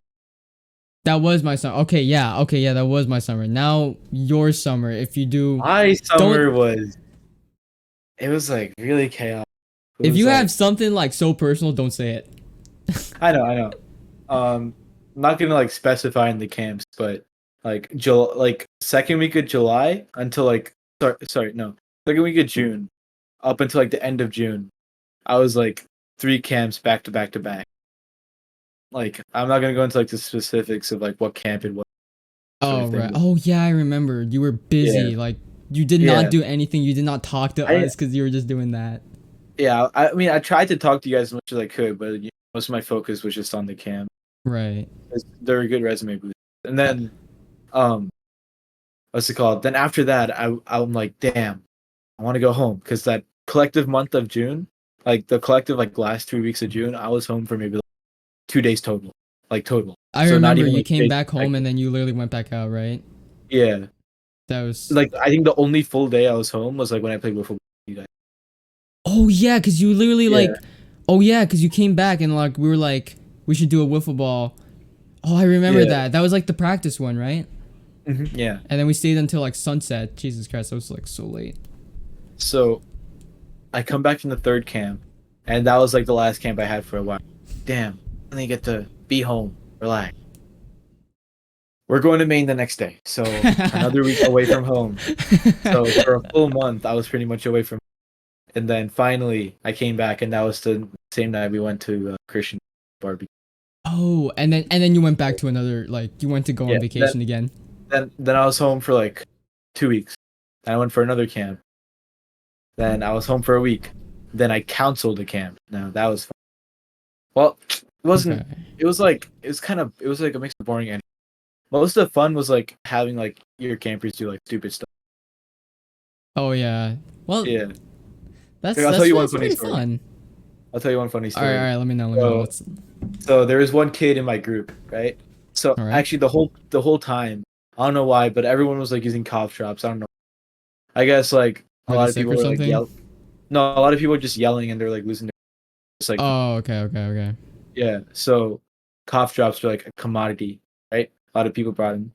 That was my summer. Okay, yeah, that was my summer. Now your summer, if you do, My don't. summer was it was like really chaotic. It If was you have like something like so personal, don't say it. I know. I'm not gonna like specify in the camps, but like like second week of July until like sorry, no. Second week of June up until like the end of June. I was like 3 camps back to back to back. Like I'm not gonna go into like the specifics of like what camp it was sort Oh of thing. right. But Oh yeah, I remember. You were yeah. busy. Like you did not Yeah. do anything. You did not talk to I us because you were just doing that. yeah, I mean I tried to talk to you guys as much as I could, but most of my focus was just on the camp. Right. They're a good resume boost. And Uh, then um what's it called? Then after that I'm like, damn, I want to go home because that collective month of June, like the collective like last 3 weeks of June, I was home for maybe like 2 days total. Like total. I So not remember even you like came days back home and consecutive. then you literally went back out, right? Yeah. That was. Like I think the only full day I was home was like when I played wiffle ball with you guys. Oh yeah, because you literally Yeah. like. Oh yeah, because you came back and like we were like we should do a wiffle ball. Oh, I remember Yeah. that. That was like the practice one, right? Yeah. And then we stayed until like sunset. Jesus Christ, that was like so late. So I come back from the third camp, and that was like the last camp I had for a while. Damn, finally get to be home, relax. We're going to Maine the next day, so another week away from home. So for a full month, I was pretty much away from. And then finally, I came back, and that was the same night we went to Christian barbecue. Oh, and then you went back to another, like you went to go on Yeah. vacation again. Then I was home for like 2 weeks. Then I went for another camp. Then I was home for a week. Then I canceled the camp. Now that was fun. Well, it wasn't. Okay. It was like a mix of boring and most of the fun was like having like your campers do like stupid stuff. Oh yeah. Well, Yeah. that's Here, I'll tell you one that's funny pretty story. fun. I'll tell you one funny All right, all story. right. Let me know. Let me know. So Let's. so there was one kid in my group, right? So All right. actually the whole time, I don't know why, but everyone was like using cough drops. I don't know. I guess like a Were they lot of sick people or were like something? yell. No, a lot of people were just yelling and they're like losing their just like Oh, okay, okay, okay. yeah. So cough drops are like a commodity, right? A lot of people brought them.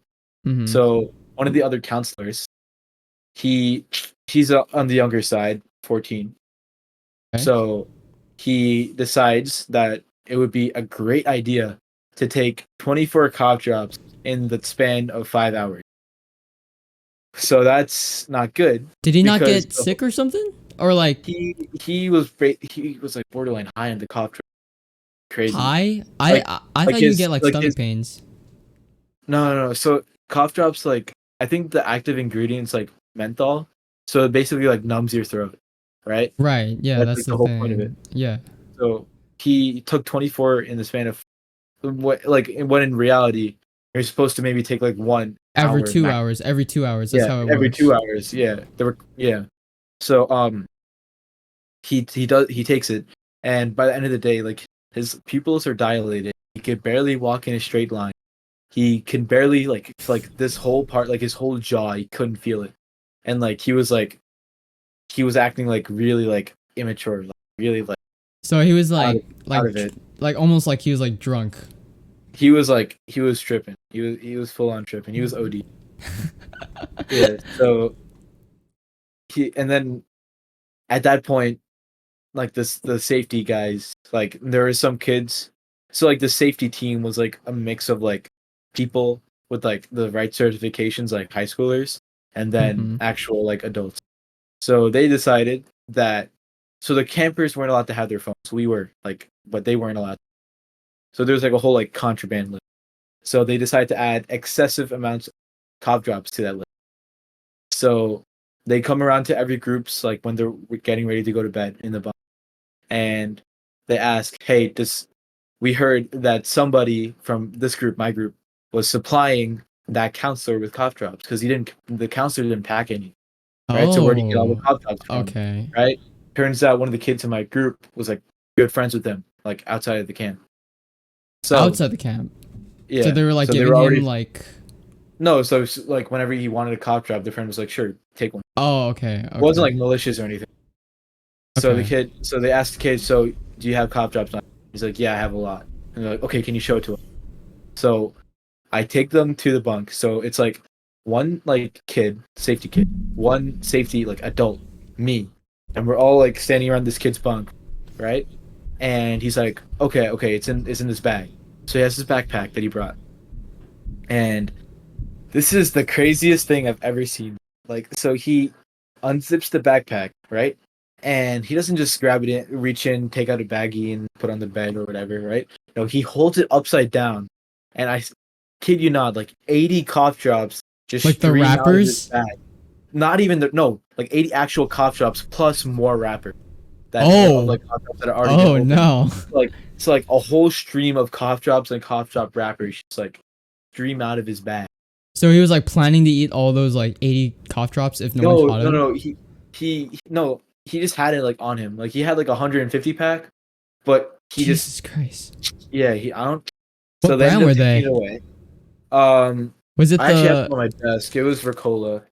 Mhm. So one of the other counselors, he he's on the younger side, 14. Okay. So he decides that it would be a great idea to take 24 cough drops in the span of 5 hours. So that's not good Did he not because get sick or something? Or like he was like borderline high on the cough drop. Crazy. high? I Like I, I like thought you his get like like stomach his pains. no. So cough drops like I think the active ingredients like menthol. So it basically like numbs your throat, right? Right. Yeah, That's that's like the the whole point of it. thing. Yeah. So he took 24 in the span of what like when in reality you're supposed to maybe take like one Every hour two max. hours. Every 2 hours. That's Yeah, how it every works. 2 hours. Yeah, there were yeah. So he takes it, and by the end of the day, like his pupils are dilated. He could barely walk in a straight line. He can barely like this whole part, like his whole jaw, he couldn't feel it, and he was acting like really like immature, like really like So he was out of, like out of it. like almost like he was like drunk. He was tripping. He was full on tripping. He was OD. Yeah. So he and then at that point, like the safety guys, like there were some kids. So like the safety team was like a mix of like people with like the right certifications, like high schoolers, and then Mm-hmm. actual like adults. So they decided that so the campers weren't allowed to have their phones. We were like, but they weren't allowed. So there's like a whole like contraband list. So they decided to add excessive amounts of cough drops to that list. So they come around to every group's like when they're getting ready to go to bed in the bunk, and they ask, "Hey, does we heard that somebody from this group, my group, was supplying that counselor with cough drops because the counselor didn't pack any, right? So where do you get all the Oh, cough drops from, okay. right? Turns out one of the kids in my group was like good friends with them, like outside of the camp. So Outside the camp. So yeah, they were like so they giving were him already like. no. So like whenever he wanted a cough drop, the friend was like, "Sure, take one." Oh, okay, It wasn't like okay, malicious or anything. okay. So they asked the kid, "So do you have cough drops on?" He's like, "Yeah, I have a lot." And they're like, "Okay, can you show it to us?" So I take them to the bunk. So it's like one like kid, safety kid, one safety like adult, me, and we're all like standing around this kid's bunk, right? And he's like, okay, it's in this bag. So he has his backpack that he brought, and this is the craziest thing I've ever seen. Like, so he unzips the backpack, right? And he doesn't just grab it in, reach in, take out a baggie and put on the bed or whatever, right? No, he holds it upside down, and I kid you not, like 80 cough drops just Like the stream out of his rappers. bag. Not even the no, like 80 actual cough drops plus more wrappers that of Oh, like cough drops that have already been oh opened. no. Like so, like a whole stream of cough drops and cough drop wrappers just like stream out of his bag. So he was like planning to eat all those like 80 cough drops if no one No, caught no, him. no. No. He just had it like on him. Like he had like a 150 pack, but he just Jesus Christ. yeah. He I don't. So What they brand ended up were taking it they? away. Um, Was it I actually have the? them on my desk. It was Ricola.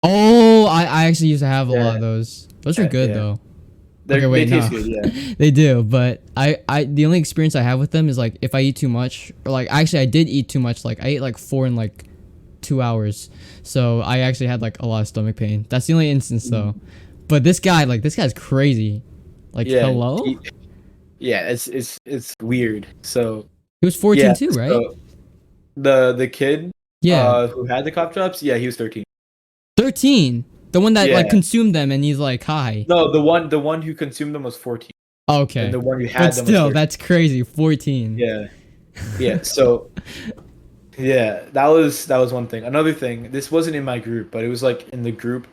Oh, I actually used to have a lot Yeah, of those. Those are good yeah. though. Okay, They wait, taste no, good. Yeah. they do. But the only experience I have with them is like if I eat too much, or like actually I did eat too much. Like I ate like four in like 2 hours, so I actually had like a lot of stomach pain. That's the only instance though. But this guy's crazy. Like Yeah. hello, Yeah. It's weird. So he was 14 yeah. too, right? So the kid Yeah, who had the cough drops, yeah, he was 13. 13. The one that like Yeah. consumed them, and he's like, hi. No, the one who consumed them was 14, and Okay, the one who but had them was still, 13. that's crazy. 14. Yeah. Yeah. So yeah, that was one thing. Another thing, this wasn't in my group, but it was like in the group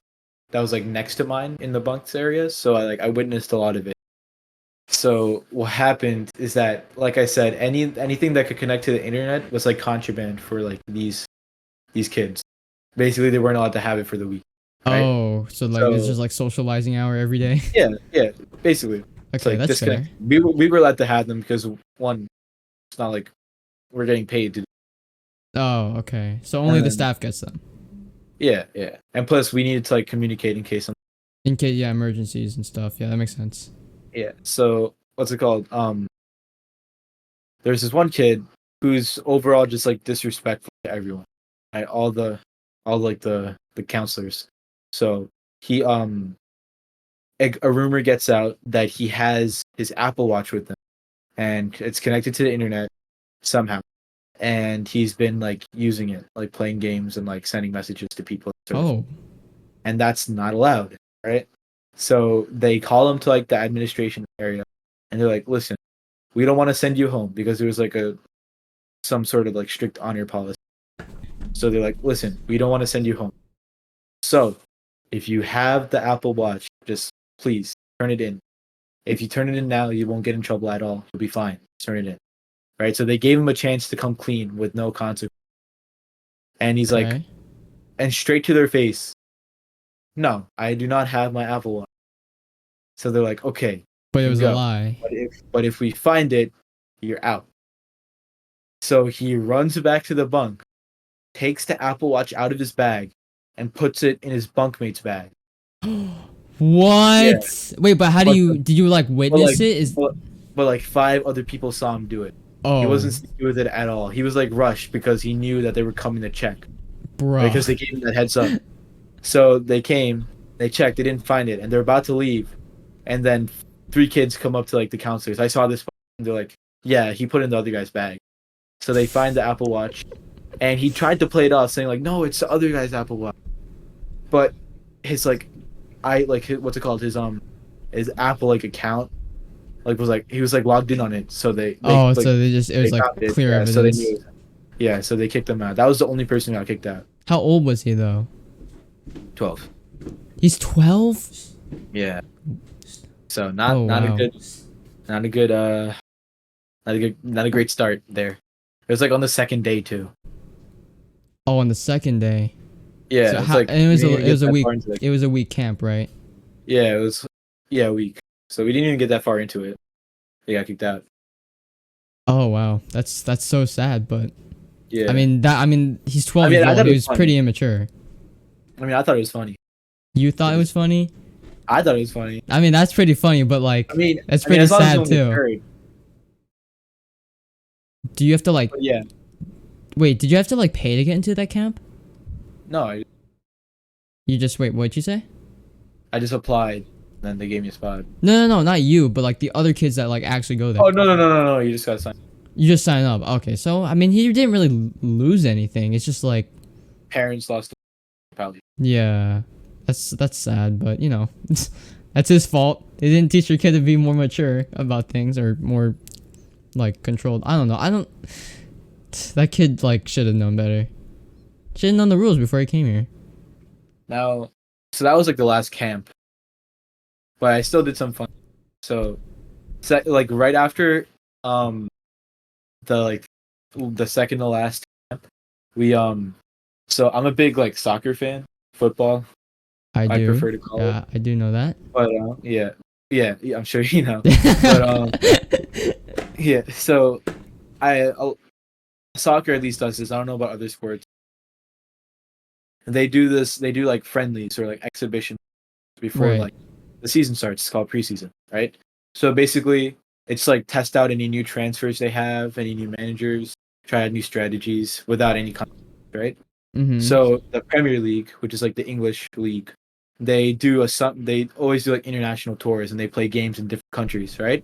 that was like next to mine in the bunks area. So I witnessed a lot of it. So what happened is that, like I said, anything that could connect to the internet was like contraband for like these kids. Basically, they weren't allowed to have it for the week, right? Oh, so like it's So just like socializing hour every day. yeah, yeah, basically, it's Okay, like that's disconnect. fair. We were allowed to have them because one, it's not like we're getting paid to, Oh, okay. So only the and staff gets them. yeah, yeah, and plus we needed to like communicate in case something. In case, yeah, emergencies and stuff. Yeah, that makes sense. Yeah. So what's it called? There's this one kid who's overall just like disrespectful to everyone, right? All like the counselors. So he a rumor gets out that he has his Apple Watch with him, and it's connected to the internet somehow, and he's been like using it, like playing games and like sending messages to people, Oh, and that's not allowed, right? So they call him to like the administration area, and they're like, "Listen, we don't want to send you home because there was like a some sort of like strict honor policy. So they're like, listen, we don't want to send you home. So if you have the Apple Watch, just please turn it in. If you turn it in now, you won't get in trouble at all. You'll be fine. Just turn it in. Right. So they gave him a chance to come clean with no consequence. And he's like, okay. and straight to their face, no, I do not have my Apple Watch. So they're like, okay, But you it can was a go. lie. But if we find it, you're out. So he runs back to the bunk, takes the Apple Watch out of his bag, and puts it in his bunkmate's bag. Yeah, What? Wait, but how do but you did you like but like witness it? Is but, but like 5 other people saw him do it. He oh, wasn't sneaky with it at all. He was like rushed because he knew that they were coming to check, right? bruh. Because they gave him that heads up. So they came, they checked, they didn't find it, and they're about to leave. And then 3 kids come up to like the counselors. I saw this, and they're like, "Yeah, he put it in the other guy's bag." So they find the Apple Watch, and he tried to play it off, saying like, "No, it's the other guy's Apple Watch." But his what's it called? His Apple like account was like he was like logged in on it, so they Oh, like so they just it they was like found it. clear Yeah, so they evidence. knew. Yeah, so they kicked him out. That was the only person who got kicked out. How old was he though? 12. He's 12? Yeah. So Oh not a wow. good not a good not a great start there. It was like on the second day too. Oh, on the second day. Yeah, So it's how like and it we was didn't even it was get a that week far into it. it was a week camp, right? Yeah, it was a week. So we didn't even get that far into it. They got kicked out. Oh wow. That's so sad, but Yeah. I mean he's I 12 mean, years I old. thought He it was was pretty funny. immature. I mean, I thought it was funny. You thought it was funny? I thought it was funny. I mean, that's pretty funny, but like that's I mean, pretty as long as it sad only too. occurred. Do you have to like But yeah, wait, did you have to like pay to get into that camp? no, You just wait, what'd you say? I just applied, and then they gave me a spot. No, not you, but like the other kids that like actually go there. Oh no! You just got to sign. You just sign up. Okay, so I mean, he didn't really lose anything. It's just like, Parents lost probably. yeah, that's sad, but you know, that's his fault. They didn't teach your kid to be more mature about things or more like controlled. I don't know. I don't. That kid like should have known better. Should have known the rules before he came here. Now, so that was like the last camp, but I still did some fun. So, like right after the like the second to last camp, we so I'm a big like soccer fan, football. I I do. prefer to call it, Yeah, I do know that. but yeah, I'm sure you know. But yeah. So soccer at least does this. I don't know about other sports. They do this. They do like friendlies or like exhibitions before Right. like the season starts. It's called preseason, right? So basically, it's like test out any new transfers they have, any new managers, try out new strategies without any context, right? Mm-hmm. So the Premier League, which is like the English league, they always do like international tours and they play games in different countries, right?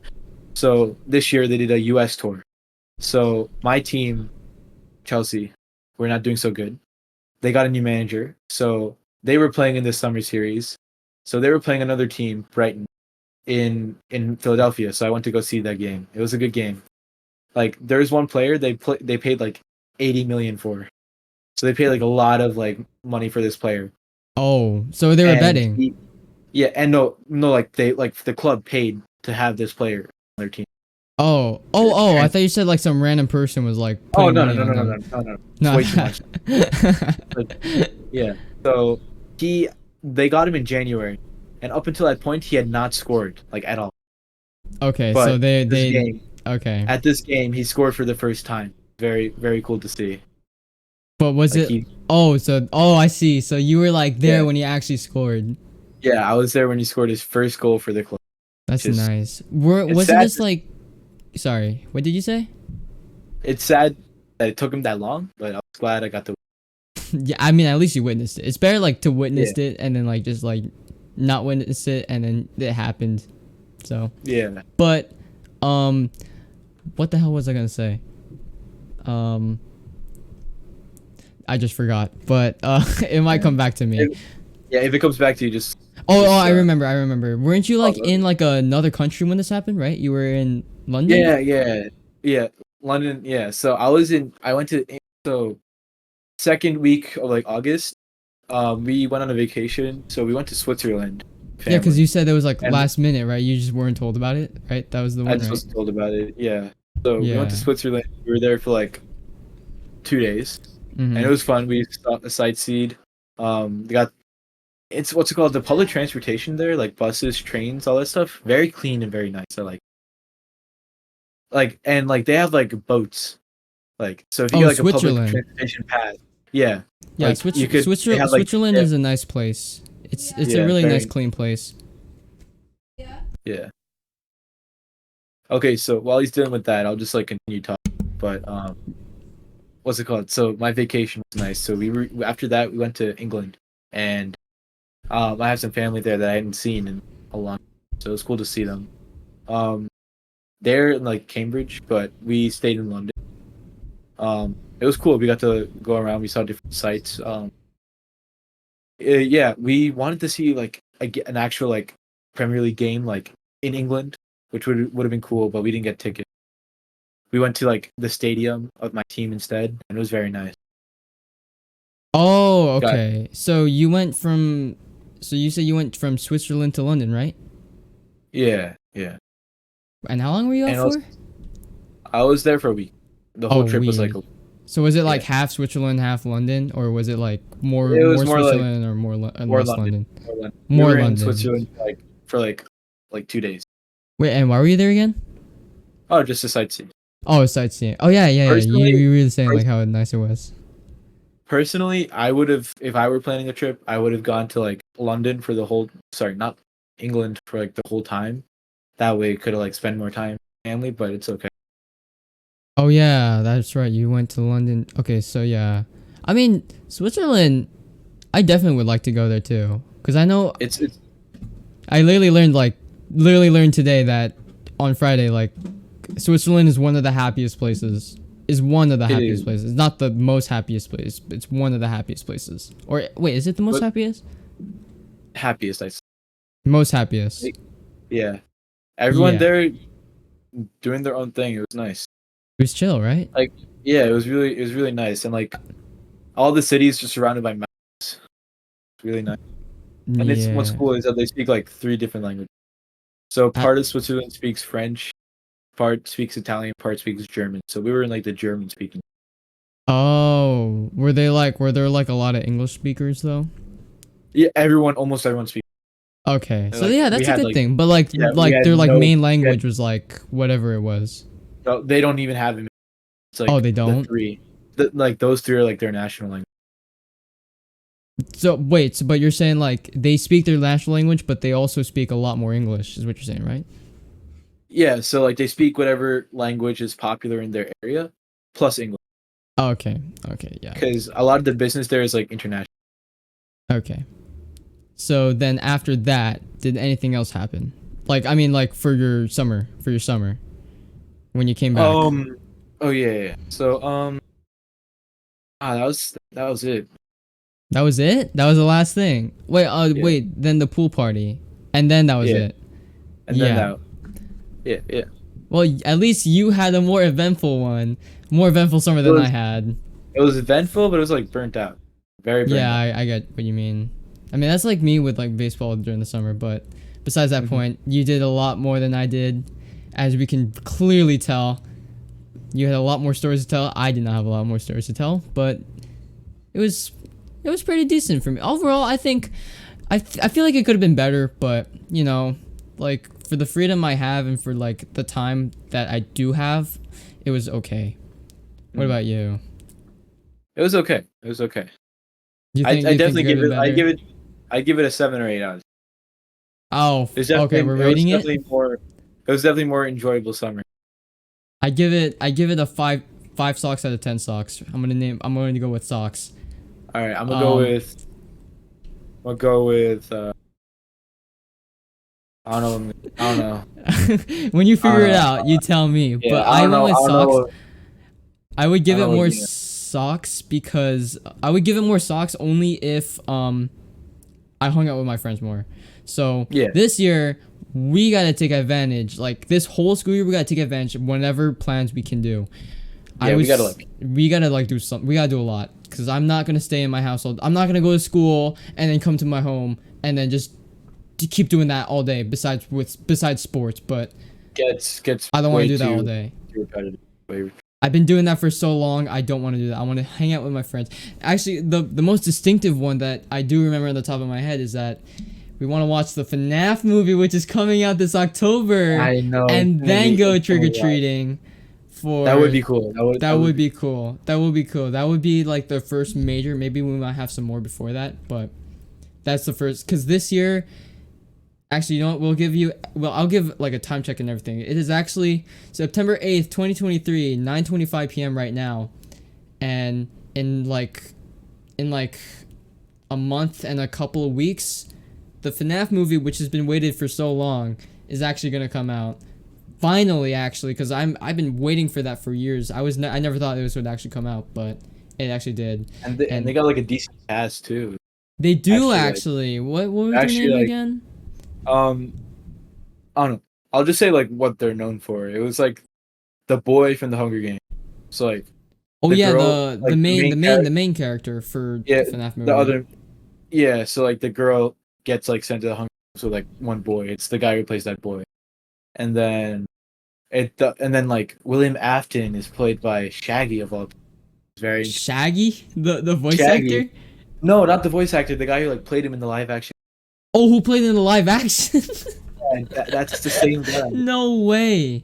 So this year they did a US tour. So my team, Chelsea, we're not doing so good. They got a new manager. So they were playing in this summer series. So they were playing another team, Brighton, in Philadelphia. So I went to go see that game. It was a good game. Like there's one player they paid like 80 million for. So they paid like a lot of like money for this player. Oh, so they were And betting. yeah, and no, like they like the club paid to have this player on their team. Oh! I thought you said like some random person was like Oh putting no money on them. no! It's No. way too much. Like, yeah. So they got him in January, and up until that point, he had not scored like at all. Okay, But so they this game, okay. at this game, he scored for the first time. Very cool to see. But was Like it? Oh, I see. So you were like there Yeah. when he actually scored. Yeah, I was there when he scored his first goal for the club. That's Just- nice. It's Wasn't sad this like? Sorry, what did you say? It's sad that it took him that long, but I was glad I got to. Yeah, I mean, at least you witnessed it. It's better like to witness it and then like just like not witness it and then it happened. So, Yeah. but what the hell was I gonna say? I just forgot. But it might come back to me. If it comes back to you, just. I remember. Weren't you like Oh, in like another country when this happened, right? You were in London? Yeah. London, yeah. So I went to, so second week of like August, we went on a vacation. So we went to Switzerland. Yeah, because you said it was like And- last minute, right? You just weren't told about it, right? That was the I one, just right? wasn't told about it. Yeah. So we went to Yeah. Switzerland. We were there for like 2 days, Mhm. and it was fun. We sightseed. We got it's what's it called? The public transportation there, like buses, trains, all that stuff, very clean and very nice. I and like they have like boats. Like so if you get Oh, like a public Switzerland. transportation pass, yeah, Yeah, like you could they have like Switzerland yeah, is a nice place. It's a yeah, really nice, very clean place. yeah. Okay, so while he's dealing with that, I'll just like continue talking. But what's it called? So my vacation was nice. So we were after that we went to England, and I have some family there that I hadn't seen in a long time, so it was cool to see them. Um, they're in like Cambridge, but we stayed in London. It was cool. We got to go around. We saw different sites. Yeah, we wanted to see like an actual like Premier League game like in England, which would have been cool, but we didn't get tickets. We went to like the stadium of my team instead, and it was very nice. Oh, Got okay. So you went from, so you said you went from Switzerland to London, right? yeah, yeah. And how long were you out And for? I was there for a week. The whole Oh, trip was like weird. So was it like yeah. half Switzerland, half London, or was it like It was more more like Switzerland or more more less London. London? More London. We More were in London. Switzerland for like 2 days. Wait, and why were you there again? Oh, just a sightsee. Oh, sightseeing. Oh yeah, yeah, yeah. You were really saying like Pers- how nice it was. personally, I would have if I were planning a trip, I would have gone to like London for the whole. Sorry, not England for like the whole time. That way, could have like spend more time with family. But it's okay. Oh yeah, that's right. You went to London. Okay, so yeah. I mean, Switzerland, I definitely would like to go there too. Cause I know It's I literally learned today that on Friday, like Switzerland is one of the happiest places. Is one of the it happiest is. places. Not the most happiest place. It's one of the happiest places. Or wait, is it the most But happiest? happiest I. Most happiest. Yeah, everyone Yeah. there doing their own thing. It was nice. It was chill, right? Like yeah, it was really nice, and like all the cities just surrounded by mountains. It's really nice. And it's what's Yeah. cool is that they speak like 3 different languages. So I, part of Switzerland speaks French, part speaks Italian, part speaks German. So we were in like the German speaking. oh, were there like a lot of English speakers though? Yeah, almost everyone speaks. Okay, so Like yeah, we that's a had good like thing. But like yeah, we had their like no, main we had, language was like whatever it was. no, they don't even have it. It's Oh, like they the don't. three, like those three are like their national language. So wait, but you're saying like they speak their national language, but they also speak a lot more English, is what you're saying, right? Yeah, so like they speak whatever language is popular in their area, plus English, Oh, okay, okay, yeah, because a lot of the business there is like international. okay. So then after that, did anything else happen? Like, I mean, like for your summer, when you came back. Oh yeah, yeah. So that was it. That was it. That was the last thing. Wait, Yeah, wait. Then the pool party, and then that was yeah, it. and then Yeah. that. Yeah, yeah. Well, at least you had a more eventful one, more eventful summer It than I was had. it was eventful, but it was like burnt out, very burnt Yeah, out. I get what you mean. I mean, that's like me with like baseball during the summer, but besides that Hmm. point, you did a lot more than I did, as we can clearly tell. You had a lot more stories to tell. I did not have a lot more stories to tell, but it was it was pretty decent for me. Overall, I think I feel like it could have been better, but you know, like for the freedom I have and for like the time that I do have, it was okay. What Hmm. about you? It was okay. It was okay. Do I you think definitely it could give have been it. better? I give it a 7 or 8 out. Oh, It's okay, definitely we're it was rating it. definitely more. It was definitely more enjoyable summer. I give it a five socks out of 10 socks. I'm going to go with socks. All right, Um, I'll go with. I don't know. I don't know. when you I figure don't it know. out, you tell me. Yeah, But I I don't went know. with I don't socks. know. I would I give don't it know what more you. socks because I would give it more socks only if I hung out with my friends more. So Yeah, this year we gotta take advantage. Like this whole school year, we gotta take advantage of whatever plans we can do. I yeah. We gotta was like. we gotta like do something. We gotta do a lot because I'm not gonna stay in my household. I'm not gonna go to school and then come to my home and then just to keep doing that all day. Besides sports, but Gets I don't want way to do that all too day. repetitive. Way I've been doing that for so long. I don't want to do that. I want to hang out with my friends. Actually, the most distinctive one that I do remember on the top of my head is that we want to watch the FNAF movie, which is coming out this October, I know it's and gonna then be go it's trick gonna or be wild. treating. That would For be cool. that That would would be be cool. That would be cool. That would be like the first major. Maybe we might have some more before that, but that's the first. Because this year, actually, you know what? We'll give you. Well, I'll give like a time check and everything. It is actually September 8th, 2023, 9:25 p.m. right now, and in like a month and a couple of weeks, the FNAF movie, which has been waited for so long, is actually gonna come out. Finally, actually, because I've been waiting for that for years. I never thought this would actually come out, but it actually did, and they and got like a decent cast too. they do Actually, like actually. What was their actually name like again? um I don't know. I'll just say like what they're known for. It was like the boy from the Hunger Games. So like Oh the yeah, girl, the like the main main the main character. the main character for Yeah, the FNAF the movie. other. Yeah, so like the girl gets like sent to the Hunger Games with like one boy. It's the guy who plays that boy, and then and then like William Afton is played by Shaggy of all. Very Shaggy, the voice Shaggy. actor. No, not the voice actor. The guy who like played him in the live action. Oh, who played in the live action? And that's the same guy. No way.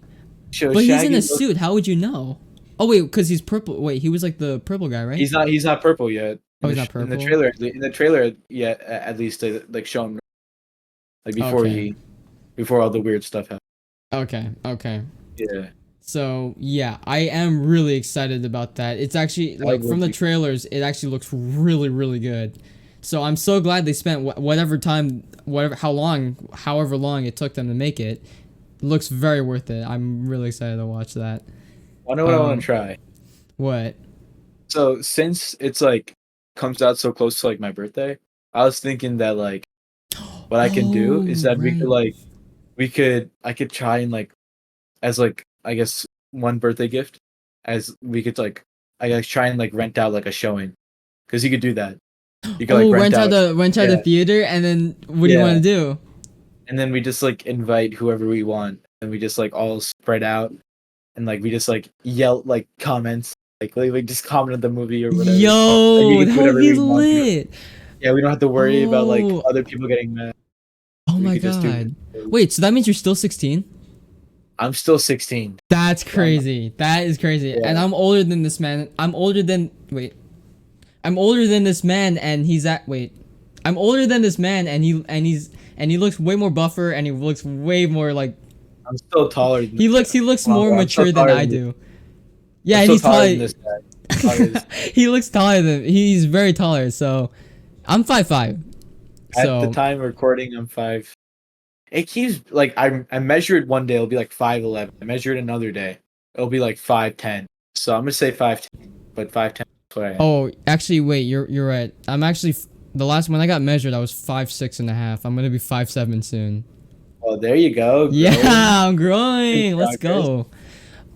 So But he's in Shaggy a looks. suit. How would you know? Oh wait, because he's purple. Wait, he was like the purple guy, right? He's not purple yet Oh, he's not in the purple. trailer. In the trailer, yet at least they like show him like Okay. before all the weird stuff happened. Okay. Okay. Yeah, So yeah, I am really excited about that. It's actually that like from would the be. trailers, it actually looks really, really good. So I'm so glad they spent whatever time, however long it took them to make it. Looks very worth it. I'm really excited to watch that. I know what I want to Um, try. what? So since it's like comes out so close to like my birthday, I was thinking that like what I can do is Oh, that right. I could try and like as like I guess one birthday gift as we could like I guess try and like rent out like a showing because you could do that. You could like Oh, rent out. rent out the Yeah, theater, and then what do you want yeah, to do? and then we just like invite whoever we want, and we just like all spread out, and like we just like yell like comments, like just comment on the movie or whatever. Like we Yo, can do that would whatever be we want. lit. Yeah, we don't have to worry about like Oh, other people getting mad. oh We my could just do. God. Wait, so that means you're still 16? I'm still 16. That's So I'm not, crazy. That is crazy. And yeah. I'm older than this man. I'm older than this man and he's at wait. I'm older than this man and he looks way more buffer and he looks way more like I'm still taller than this guy. he looks Well, more I'm still mature than taller I than this. do. I'm Yeah, and still he's taller than taller. this guy. Taller than this. He looks taller than he's very taller, so I'm 5'5". At the So time of recording, I'm five. It keeps like I measure it one day, it'll be like 5'11". I measure it another day, it'll be like 5'10". So I'm gonna say 5'10", but 5'10" is what I am. oh, actually wait, you're right. I'm actually the last when I got measured I was 5'6.5". I'm gonna be 5'7" soon. Oh, there you go, Yeah, growing I'm in growing. Let's progress go.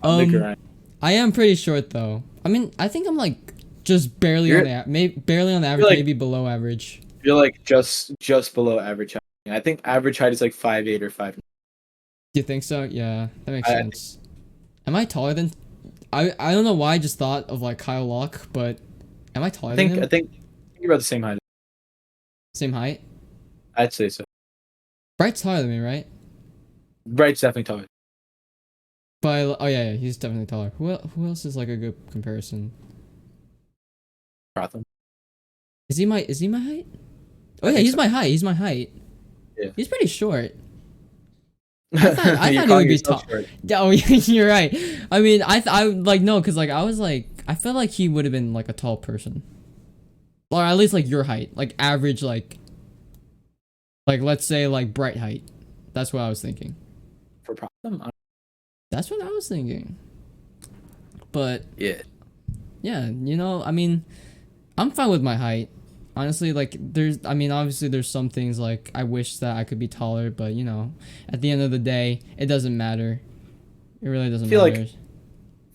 on the Um, grind. I am pretty short though. I mean, I think I'm like just barely on You're the barely on the you're average, like maybe below average. you're like just below average height. I think average height is like 5'8" or 5'9". Do you think so? Yeah, that makes I sense. Am I taller than? I don't know why I just thought of like Kyle Locke, but am I taller than I him? think you're about the same height. Same height. I'd say so. Bright's taller than me, right? Bright's definitely taller. But oh yeah, he's definitely taller. Who else is like a good comparison? Protham. Is he my height? Oh I yeah, think he's so. my height. He's my height. Yeah. He's pretty short. I You're thought he calling would be yourself tall. short. Oh, you're right. I mean, I like no, cause like I was like I felt like he would have been like a tall person, or at least like your height, like average, like let's say like bright height. That's what I was thinking. For Protham? That's what I was thinking. But Yeah. yeah, I mean, I'm fine with my height. Honestly, like I mean, obviously there's some things like I wish that I could be taller, but at the end of the day, it doesn't matter. It really I doesn't feel like matter.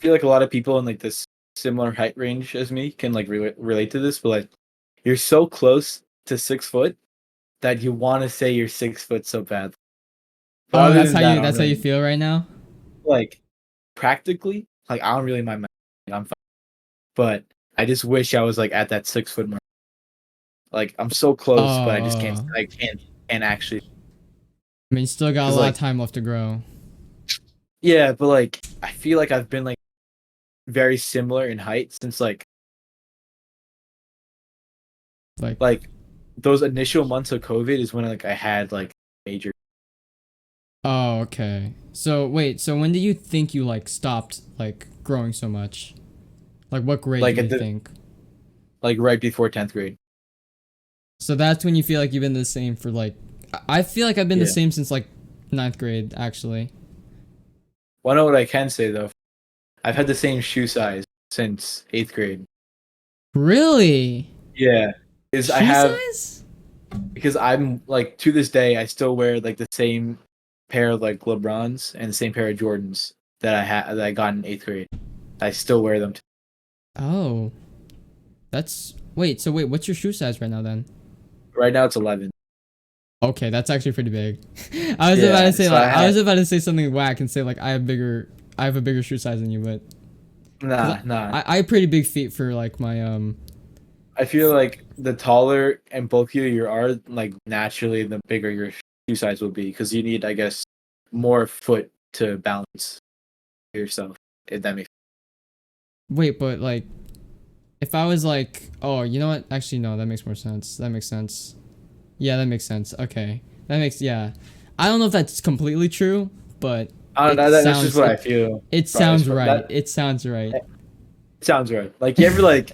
a lot of people in like this similar height range as me can like relate to this, but like you're so close to 6 foot that you want to say you're 6 foot so bad. But Oh, other than that, I don't that's how you really feel right now? like practically. Like I don't really mind I'm fine. But I just wish I was like at that 6 foot mark. Like I'm so close, but I just can't. Oh, I can't actually. I mean, still got a Cause lot of like time left to grow. yeah, but like I feel like I've been like very similar in height since Like, like those initial months of COVID is when like I had like major oh, okay. So wait, so when do you think you like stopped like growing so much? Like, what grade do like you at the think? like right before 10th grade. So that's when you feel like you've been the same for like. I feel like I've been the Yeah. same since like ninth grade, actually. Well, I know what I can say though. I've had the same shoe size since 8th grade. Really? Yeah, is I Shoe have size? because I'm like to this day I still wear like the same pair of like LeBrons and the same pair of Jordans that I got in 8th grade. I still wear them. Oh, that's wait. So wait, what's your shoe size right now then? Right now it's 11. Okay, that's actually pretty big. I was about to Yeah, say so like I was about to say something whack and say like I have a bigger shoe size than you, but because nah. I have pretty big feet for like my I feel like the taller and bulkier you are, like naturally, the bigger your shoe size will be because you need, I guess, more foot to balance yourself. If that makes wait, but like if I was like, oh, you know what? Actually, no, that makes more sense. That makes sense. Yeah, that makes sense. Okay, that makes yeah. I don't know if that's completely true, but I don't it know. That's just sounds what I feel. it Right, sounds right. that It sounds right. sounds right. Like you ever like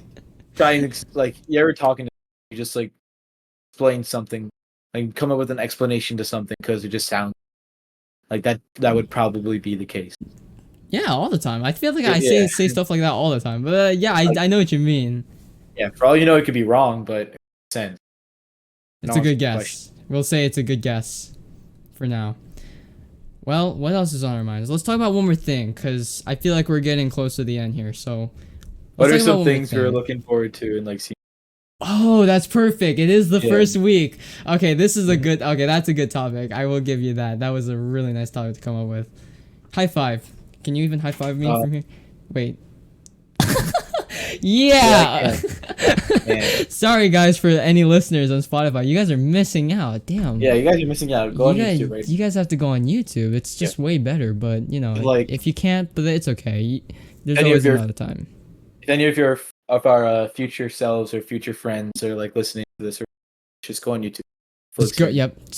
trying to like you ever talking to you just like explain something, like come up with an explanation to something because it just sounds like that. That would probably be the case. Yeah, all the time. I feel like I Yeah, say stuff like that all the time. But yeah, like I know what you mean. yeah. For all you know, it could be wrong, but it makes sense. And It's a answer good the question. guess. We'll say it's a good guess for now. Well, what else is on our minds? Let's talk about one more thing, because I feel like we're getting close to the end here. So What let's are talk about some one more things you're thing. looking forward to and like seeing? Oh, that's perfect. It is the Yeah. first week. Okay, this is a Mhm. good. Okay, that's a good topic. I will give you that. That was a really nice topic to come up with. High five. Can you even high five me Uh, from here? Wait. yeah, I Yeah. can. Man. Sorry guys for any listeners on Spotify. You guys are missing out. Damn. Yeah, you guys are missing out. Go on YouTube right You guys have to go on YouTube. It's now. just way better, but you know, Like if you can't, but it's okay. There's any of always your another time. if any of our future selves or future friends are like listening to this, or just go on YouTube. Full Just go, experience. yep.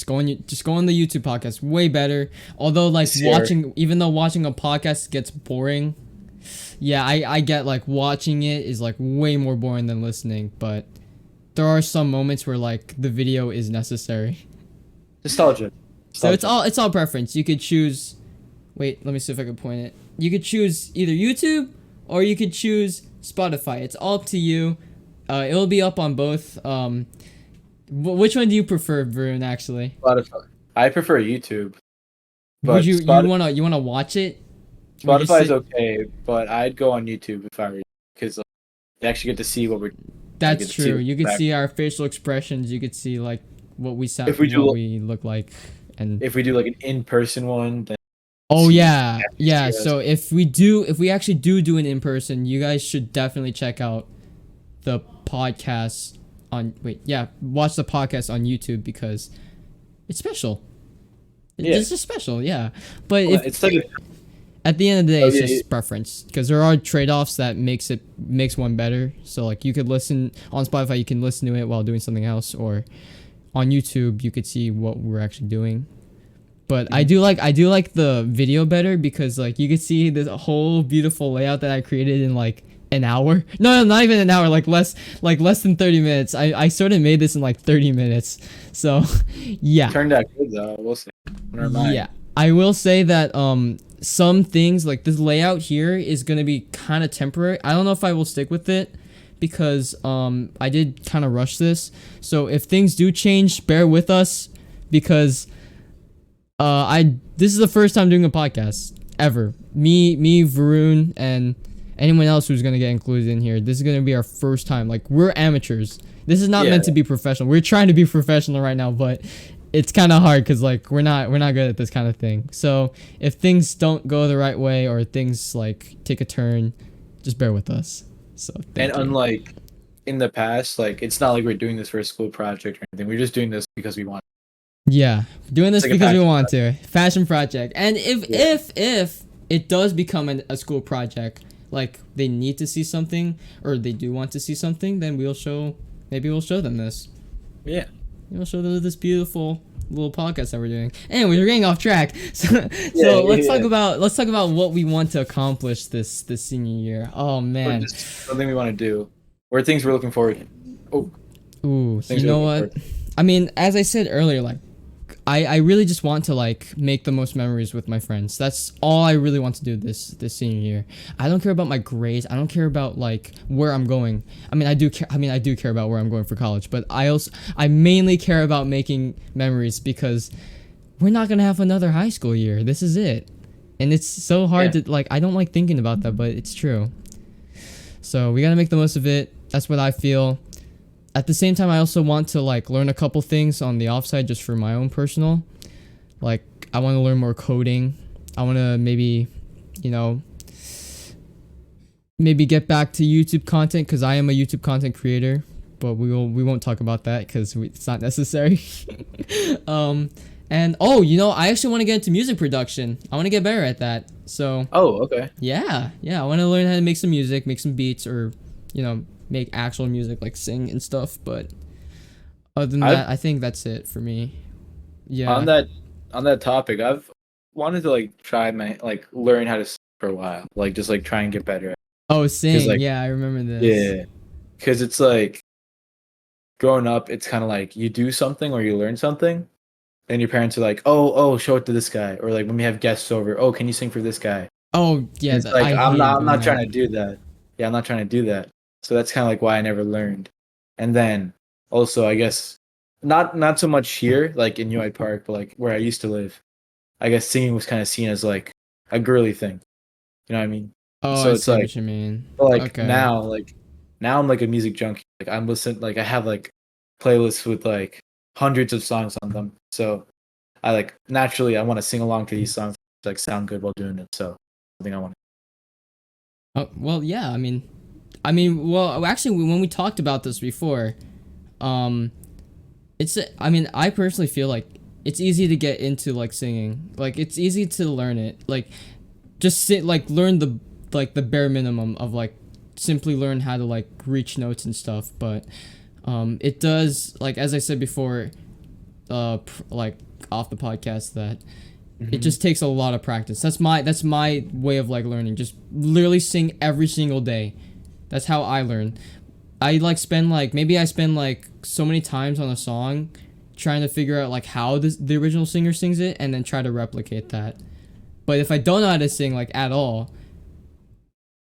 Just go on the YouTube podcast. Way better. Although, like Share. even though watching a podcast gets boring, yeah, I get like watching it is like way more boring than listening. But there are some moments where like the video is necessary. Nostalgia. So Nostalgia. it's all preference. You could choose. Wait, let me see if I can point it. You could choose either YouTube or you could choose Spotify. It's all up to you. It'll be up on both. Which one do you prefer, Varun? Actually, Spotify. I prefer YouTube, would but you wanna watch it? Would you Spotify is sit? okay. But I'd go on YouTube if I were you, because you actually get to see what we're. I get That's to see true. what You could we're see our facial expressions. You could see like what we sound, if we what do we look like, and if we do like an in-person one, then oh see yeah, actually yeah. see us. So if we actually do an in person, you guys should definitely check out the podcast on watch the podcast on YouTube because it's special. Yeah. It's just special, yeah. But Well, if it's like at the end of the day, oh, it's yeah, just preference because there are trade-offs that makes one better. So like you could listen on Spotify, you can listen to it while doing something else, or on YouTube you could see what we're actually doing. But I do like the video better because like you could see this whole beautiful layout that I created in like an hour. No, not even an hour. Like less than 30 minutes. I sort of made this in like 30 minutes. So yeah. turned out good though. We'll see. Never mind. Yeah. I will say that some things like this layout here is gonna be kind of temporary. I don't know if I will stick with it because I did kind of rush this. So if things do change, bear with us because this is the first time doing a podcast ever. Me, Varun, and anyone else who's gonna get included in here. This is gonna be our first time. Like we're amateurs. This is not Yeah. meant to be professional. We're trying to be professional right now, but it's kind of hard because like we're not good at this kind of thing. So if things don't go the right way or things like take a turn, just bear with us. So And thank you. unlike in the past, like it's not like we're doing this for a school project or anything. We're just doing this because we want. Yeah, doing It's this like a because we passion want project. to. Fashion project. And if Yeah. if it does become a school project, like they need to see something or they do want to see something, then we'll show them this. Yeah. We'll show them this beautiful little podcast that we're doing. Anyway, we're getting off track. So, Yeah, let's talk about what we want to accomplish this senior year. Oh Or man. just something we want to do, or things we're looking forward. Oh, Ooh, things you we're know looking what? forward. I mean, as I said earlier, like I really just want to like make the most memories with my friends. That's all I really want to do this senior year. I don't care about my grades. I don't care about like where I'm going. I mean, I do care about where I'm going for college, but I mainly care about making memories because we're not going to have another high school year. This is it. And it's so hard Yeah. to like I don't like thinking about that, but it's true. So, we got to make the most of it. That's what I feel. At the same time, I also want to like learn a couple things on the offside just for my own personal. Like I want to learn more coding. I want to maybe, you know, maybe get back to YouTube content because I am a YouTube content creator. But we won't talk about that because it's not necessary. um, and oh, you know, I actually want to get into music production. I want to get better at that. So Oh, okay. yeah, I want to learn how to make some music, make some beats, or you know, make actual music like sing and stuff. But other than I've that, I think that's it for me. on Yeah. that topic. I've wanted to like try my like learn how to sing for a while. Like just like try and get better. Oh, Because sing. like Yeah, I remember this. yeah, because it's like growing up, it's kind of like you do something or you learn something, and your parents are like, oh, show it to this guy, or like when we have guests over, oh, can you sing for this guy? Oh, yeah, And it's like I I'm hated not I'm doing not trying that. to do that. Yeah, I'm not trying to do that. So that's kind of like why I never learned. And then also I guess not so much here like in UI Park, but like where I used to live. I guess singing was kind of seen as like a girly thing. You know what I mean? Oh, I So it's see like what you mean. but Okay. like now I'm like a music junkie. Like I'm listening like I have like playlists with like hundreds of songs on them. So I like naturally I want to sing along to these songs like sound good while doing it. So something I want. Oh, well, yeah. Well, actually, when we talked about this before, um, I mean, I personally feel like it's easy to get into like singing. Like it's easy to learn it. Like just sit like learn the bare minimum of like simply learn how to like reach notes and stuff. But it does like as I said before, like off the podcast that it just takes a lot of practice. That's my way of like learning. Just literally sing every single day. That's how I learn. I like spend like maybe I spend like so many times on a song trying to figure out like how the original singer sings it and then try to replicate that. But if I don't know how to sing like at all,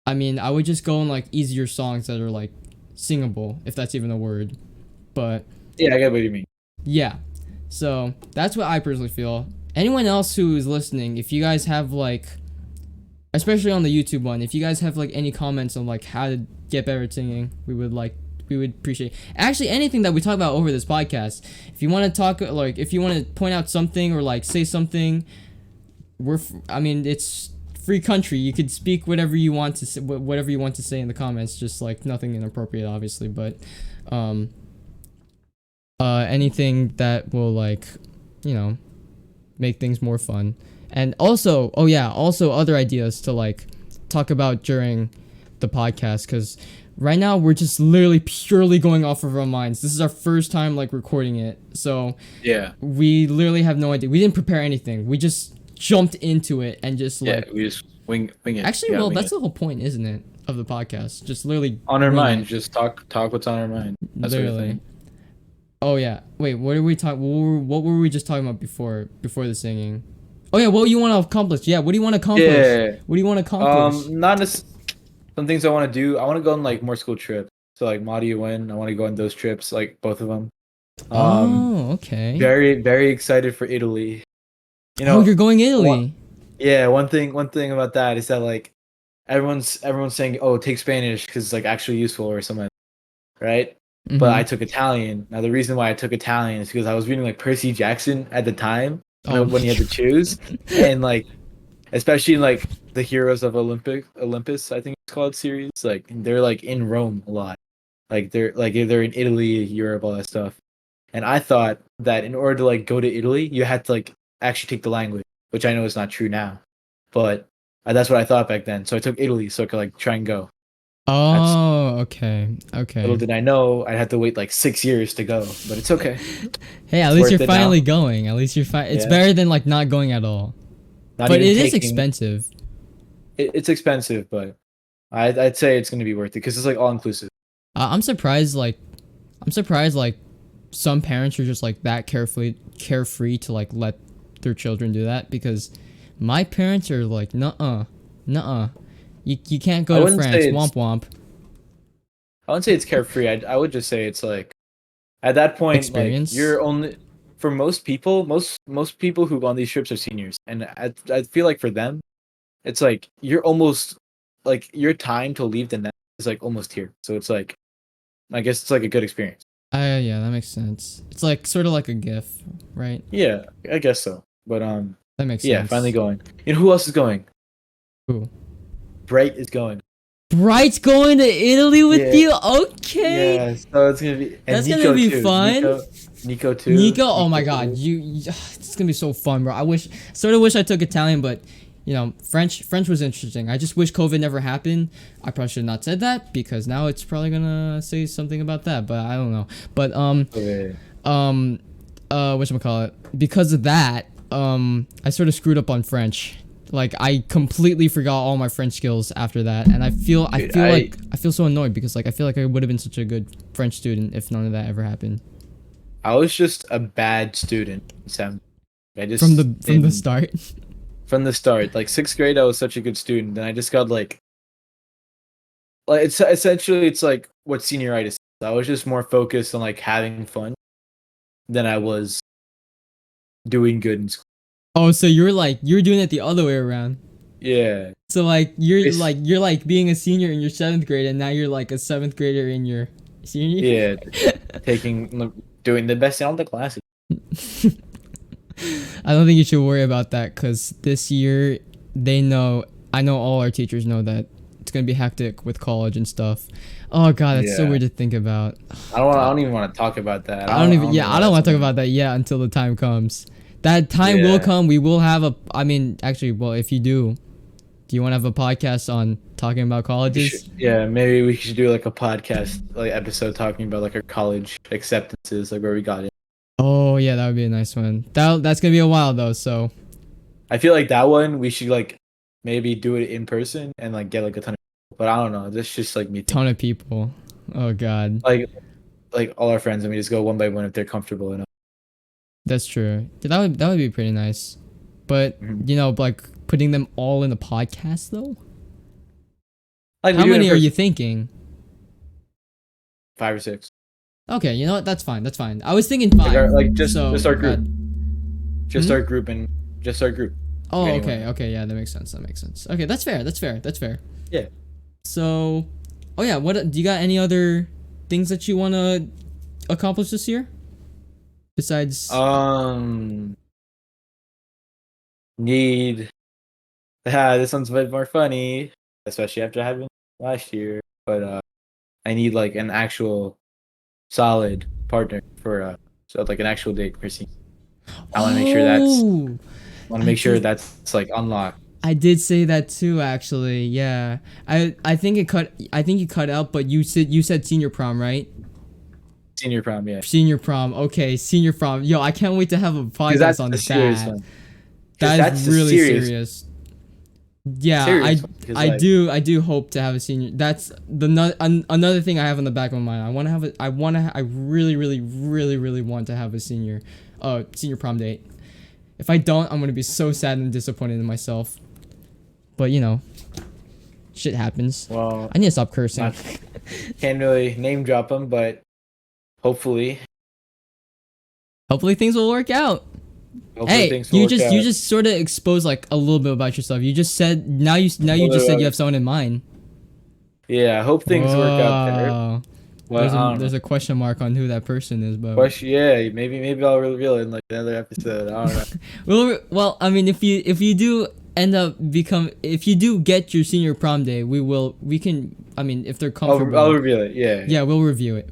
I mean, I would just go on like easier songs that are like singable, if that's even a word. But Yeah, I get what you mean. yeah. So that's what I personally feel. Anyone else who is listening, if you guys have like, especially on the YouTube one, if you guys have like any comments on like how to get better at singing, we would appreciate. Actually, anything that we talk about over this podcast. If you want to talk like, if you want to point out something or like say something, I mean, it's free country. You could speak whatever you want to say, whatever you want to say in the comments. Just like nothing inappropriate, obviously, but um, anything that will like, you know, make things more fun. And also, oh yeah, also other ideas to like talk about during the podcast because right now we're just literally purely going off of our minds. This is our first time like recording it, so Yeah. we literally have no idea. We didn't prepare anything. We just jumped into it and just Yeah, like we just wing it. actually, Yeah, well, wing that's it. the whole point, isn't it, of the podcast? Just literally On our wing mind, it, just talk what's on our mind. That's what I literally. think. Oh yeah, wait, what are we talking? What were we just talking about before the singing? Oh yeah, what you want to accomplish? Yeah, what do you want to accomplish? Yeah. What do you want to accomplish? Not as some things I want to do. I want to go on like more school trips. So like Madi UN, I want to go on those trips, like both of them. Um, Oh, okay. very excited for Italy. You Oh, you're know, going one, Italy. yeah. One thing about that is that like everyone's saying, oh, take Spanish because it's like actually useful or something, right? But I Mm-hmm. took Italian. Now the reason why I took Italian is because I was reading like Percy Jackson at the time Oh my when he had to god. choose, and like especially in like the Heroes of Olympus, I think it's called series. Like they're like in Rome a lot. They're in Italy, Europe, all that stuff. And I thought that in order to like go to Italy, you had to like actually take the language, which I know is not true now, but that's what I thought back then. So I took Italy so I could like try and go. That's Oh, okay. little Okay. did I know I'd have to wait like 6 years to go, but it's okay. Hey, at It's least you're worth it finally now. going. At least you're it's Yeah, better than like not going at all. not But even it is taking. expensive. It's expensive, but I'd say it's gonna be worth it because it's like all inclusive. I'm surprised like some parents are just like that carefree to like let their children do that because my parents are like nuh-uh. You can't I go to wouldn't France. say it's Womp womp. I wouldn't say it's carefree. I would just say it's like at that point, like Experience. you're only for most people, most people who go on these trips are seniors, and I feel like for them, it's like you're almost like your time to leave the nest is like almost here. So it's like I guess it's like a good experience. Yeah, that makes sense. It's like sort of like a gift, right? Yeah, I guess so. But That makes yeah, finally sense. going. You know who else is going? Cool. Bright is going. Bright's going to Italy with Yeah, you? Okay. yeah. So it's gonna be and That's gonna Nico be too. fun. Nico too. Nico, oh Nico my god, too. it's gonna be so fun, bro. Sort of wish I took Italian, but French was interesting. I just wish COVID never happened. I probably should have not said that because now it's probably gonna say something about that, but I don't know. But Okay. whatchamacallit, because of that, I sort of screwed up on French. Like I completely forgot all my French skills after that, and Dude, I feel so annoyed because like I feel like I would have been such a good French student if none of that ever happened I was just a bad student in seventh. I from just the didn't start. from the start. Like sixth grade, I was such a good student, and I just got like it's essentially it's like what senioritis is. I was just more focused on like having fun than I was doing good in school. Oh, so you're doing it the other way around. Yeah, So like it's you're like being a senior in your seventh grade, and now you're like a seventh grader in your senior yeah, year. doing the best in all the classes. I don't think you should worry about that because this year I know all our teachers know that it's gonna be hectic with college and stuff. Oh god, that's so Yeah, weird to think about. I God, don't even want to talk about that. I don't I even. don't know Yeah, I why don't that's want to talk something. about that yet until the time comes. That time will Yeah, come. We will have a. I mean, actually, well, if you do you want to have a podcast on talking about we should. colleges? Yeah, maybe we should do like a podcast like episode talking about like our college acceptances, like where we got it. Oh yeah, that would be a nice one. That's gonna be a while though. So I feel like that one we should like maybe do it in person and like get like a ton of people. But I don't know. That's just like me thinking. ton of people. Oh god, Like all our friends and we just go one by one if they're comfortable enough. that's true. Yeah, that would be pretty nice. But Mhm. like putting them all in a podcast though. Like we How do it in many are person, you thinking? 5 or 6. Okay, you know what? That's fine. That's fine. I was thinking Like five. our So just our group. God. Just Hmm? our group and just our group. Oh, Anyone. okay. Okay, yeah, that makes sense. That makes sense. Okay, that's fair. That's fair. That's fair. Yeah. So, oh yeah, what do you got any other things that you want to accomplish this year besides Um need this one's a bit more funny, especially after having last year. But I need like an actual solid partner for so like an actual date for scene. I want to make sure Oh, I did that's like unlocked. I did say that too actually. Yeah. I think you cut out, but you said senior prom, right? Senior prom, yeah. Senior prom. Okay, senior prom. Yo, I can't wait to have a Because podcast that's on the serious that. one. Because That is that's the really serious serious. Yeah, serious one. Because like I do hope to have a senior. That's another thing I have in the back of my mind. I really want to have a senior prom date. If I don't, I'm gonna be so sad and disappointed in myself. But shit happens. well, I need to stop cursing. not can't really name drop them, but hopefully, Hopefully things will work out. hopefully Hey, things will work you out. just sort of exposed like a little bit about yourself. You just said now you just said you have someone in mind. Yeah, I hope things work out there. Whoa. But I don't know. There's a question mark on who that person is, but Question, yeah, maybe I'll reveal it in like another episode. I don't know. well, I mean, if you do end up if you do get your senior prom day, we can, I mean, if they're comfortable. I'll reveal it. Yeah. Yeah, we'll reveal it.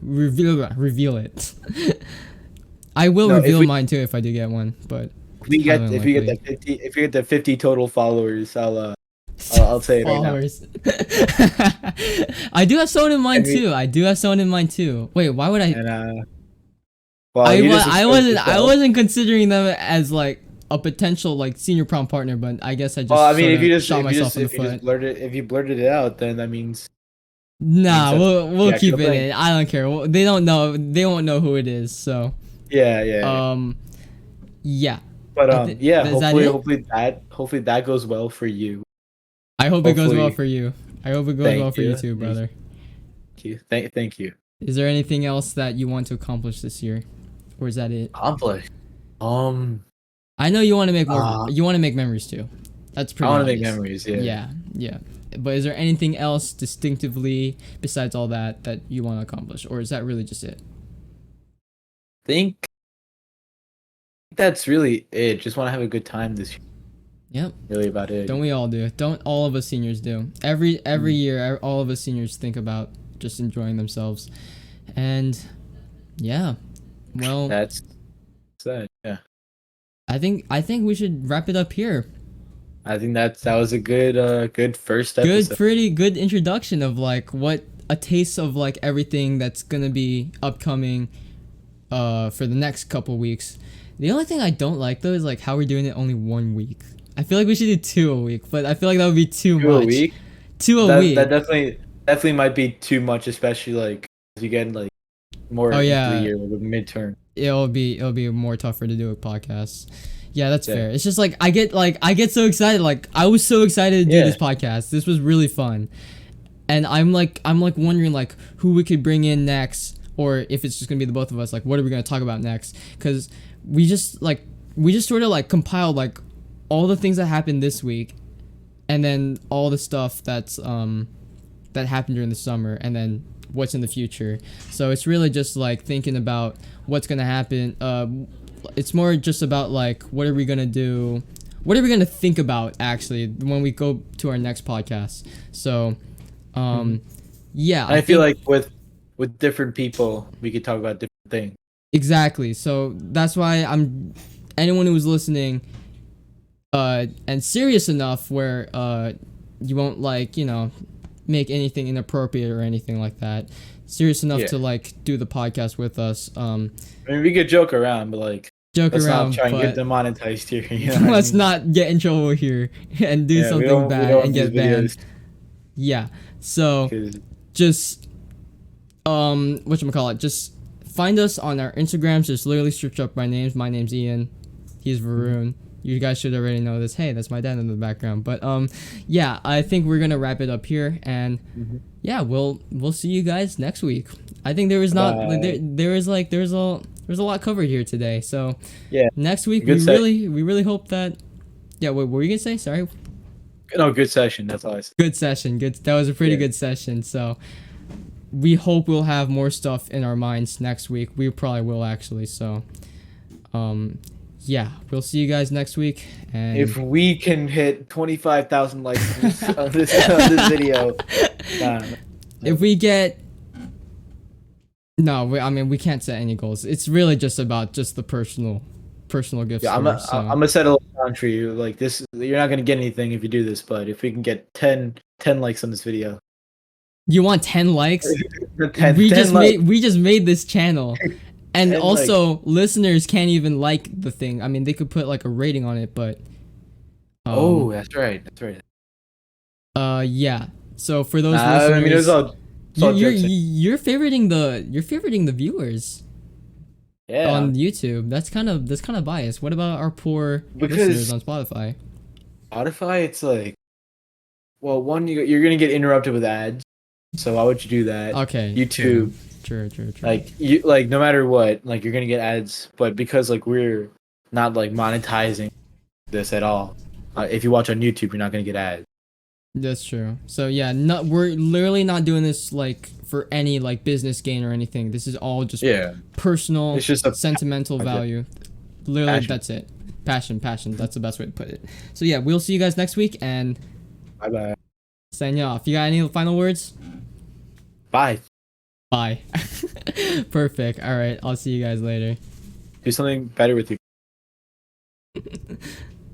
I will No, reveal mine too if I do get one, but if we get the 50 total followers, I'll say it right now. followers. I do have someone in mind too. Wait, why would I? And well, you just I exposed yourself. wasn't considering them as like a potential like senior prom partner, but I guess I just. Well, I mean, sorta if you just shot myself in the if you just foot. blurted it out, then that means Nah, that's we'll the keep actual it thing. in. I don't care. They don't know. They won't know who it is. So. yeah. Yeah. But yeah, is that it? hopefully that goes well for you. I hope it goes well Hopefully- for you. I hope it goes Thank well for you you. too, brother. Thank you. Thank you. Is there anything else that you want to accomplish this year, or is that it? Accomplish. I know you want to make more. Uh, You want to make memories too. That's I pretty. want to make obvious. memories. Yeah. Yeah. But is there anything else distinctively besides all that you want to accomplish, or is that really just it? Think that's really it. Just want to have a good time this year. Yep. Really about it. Don't we all do? Don't all of us seniors do? Every year, all of us seniors think about just enjoying themselves, and yeah. Well, That's that. Yeah. I think we should wrap it up here. I think that was a good first episode. Pretty good introduction of like what a taste of like everything that's gonna be upcoming for the next couple weeks. The only thing I don't like though is like how we're doing it only 1 week. I feel like we should do 2 a week, but I feel like that would be too Two much. a week. 2 a week. That definitely might be too much, especially like if you get like more into the year with the midterm. It'll be more tougher to do a podcast. Yeah, that's fair. It's just like I get so excited. Like I was so excited to do this podcast. This was really fun. And I'm like wondering like who we could bring in next, or if it's just going to be the both of us, like what are we going to talk about next? Cuz we just sort of like compiled like all the things that happened this week, and then all the stuff that's that happened during the summer, and then what's in the future. So it's really just like thinking about what's going to happen. It's more just about like what are we going to do? What are we going to think about actually when we go to our next podcast? So yeah, I feel like with different people we could talk about different things. Exactly. So that's why anyone who was listening and serious enough where you won't like, make anything inappropriate or anything like that. Serious enough to like do the podcast with us. I mean, we could joke around, but like let's not try and get demonetized here. You know let's not get in trouble here and do something bad and get banned. Yeah. So just whatchamacallit, just find us on our Instagrams. Just literally search up my names. My name's Ian. He's Varun. You guys should already know this. Hey, that's my dad in the background. But yeah, I think we're gonna wrap it up here, and yeah, we'll see you guys next week. I think there was not there's a lot covered here today. So yeah, next week we really hope that. Yeah, what were you gonna say? Sorry. No, good session. That's all I said. Good session. That was a pretty good session. So we hope we'll have more stuff in our minds next week. We probably will actually. So yeah, we'll see you guys next week. And if we can hit 25,000 likes on this video, if we get I mean we can't set any goals. It's really just about just the personal gifts. Yeah, I'm gonna set a little challenge for you. Like this, you're not gonna get anything if you do this, but if we can get 10 likes on this video. You want 10 likes? 10 we likes. just made this channel. And also, like, listeners can't even like the thing. I mean, they could put like a rating on it, but that's right. yeah. So for those listeners, I mean, it was all you're favoriting the viewers. Yeah. On YouTube. That's kind of biased. What about our poor listeners on Spotify? Spotify, it's like, well, one, you're gonna get interrupted with ads, so why would you do that? Okay. YouTube. True. Like no matter what, like you're gonna get ads, but because like we're not like monetizing this at all, if you watch on YouTube, you're not gonna get ads. That's true. So yeah, we're literally not doing this like for any like business gain or anything. This is all just personal. It's just a sentimental value. Literally, that's it. Passion. That's the best way to put it. So yeah, we'll see you guys next week, and Bye bye. signing off. You got any final words? Bye. Bye. Perfect. All right. I'll see you guys later. Do something better with you.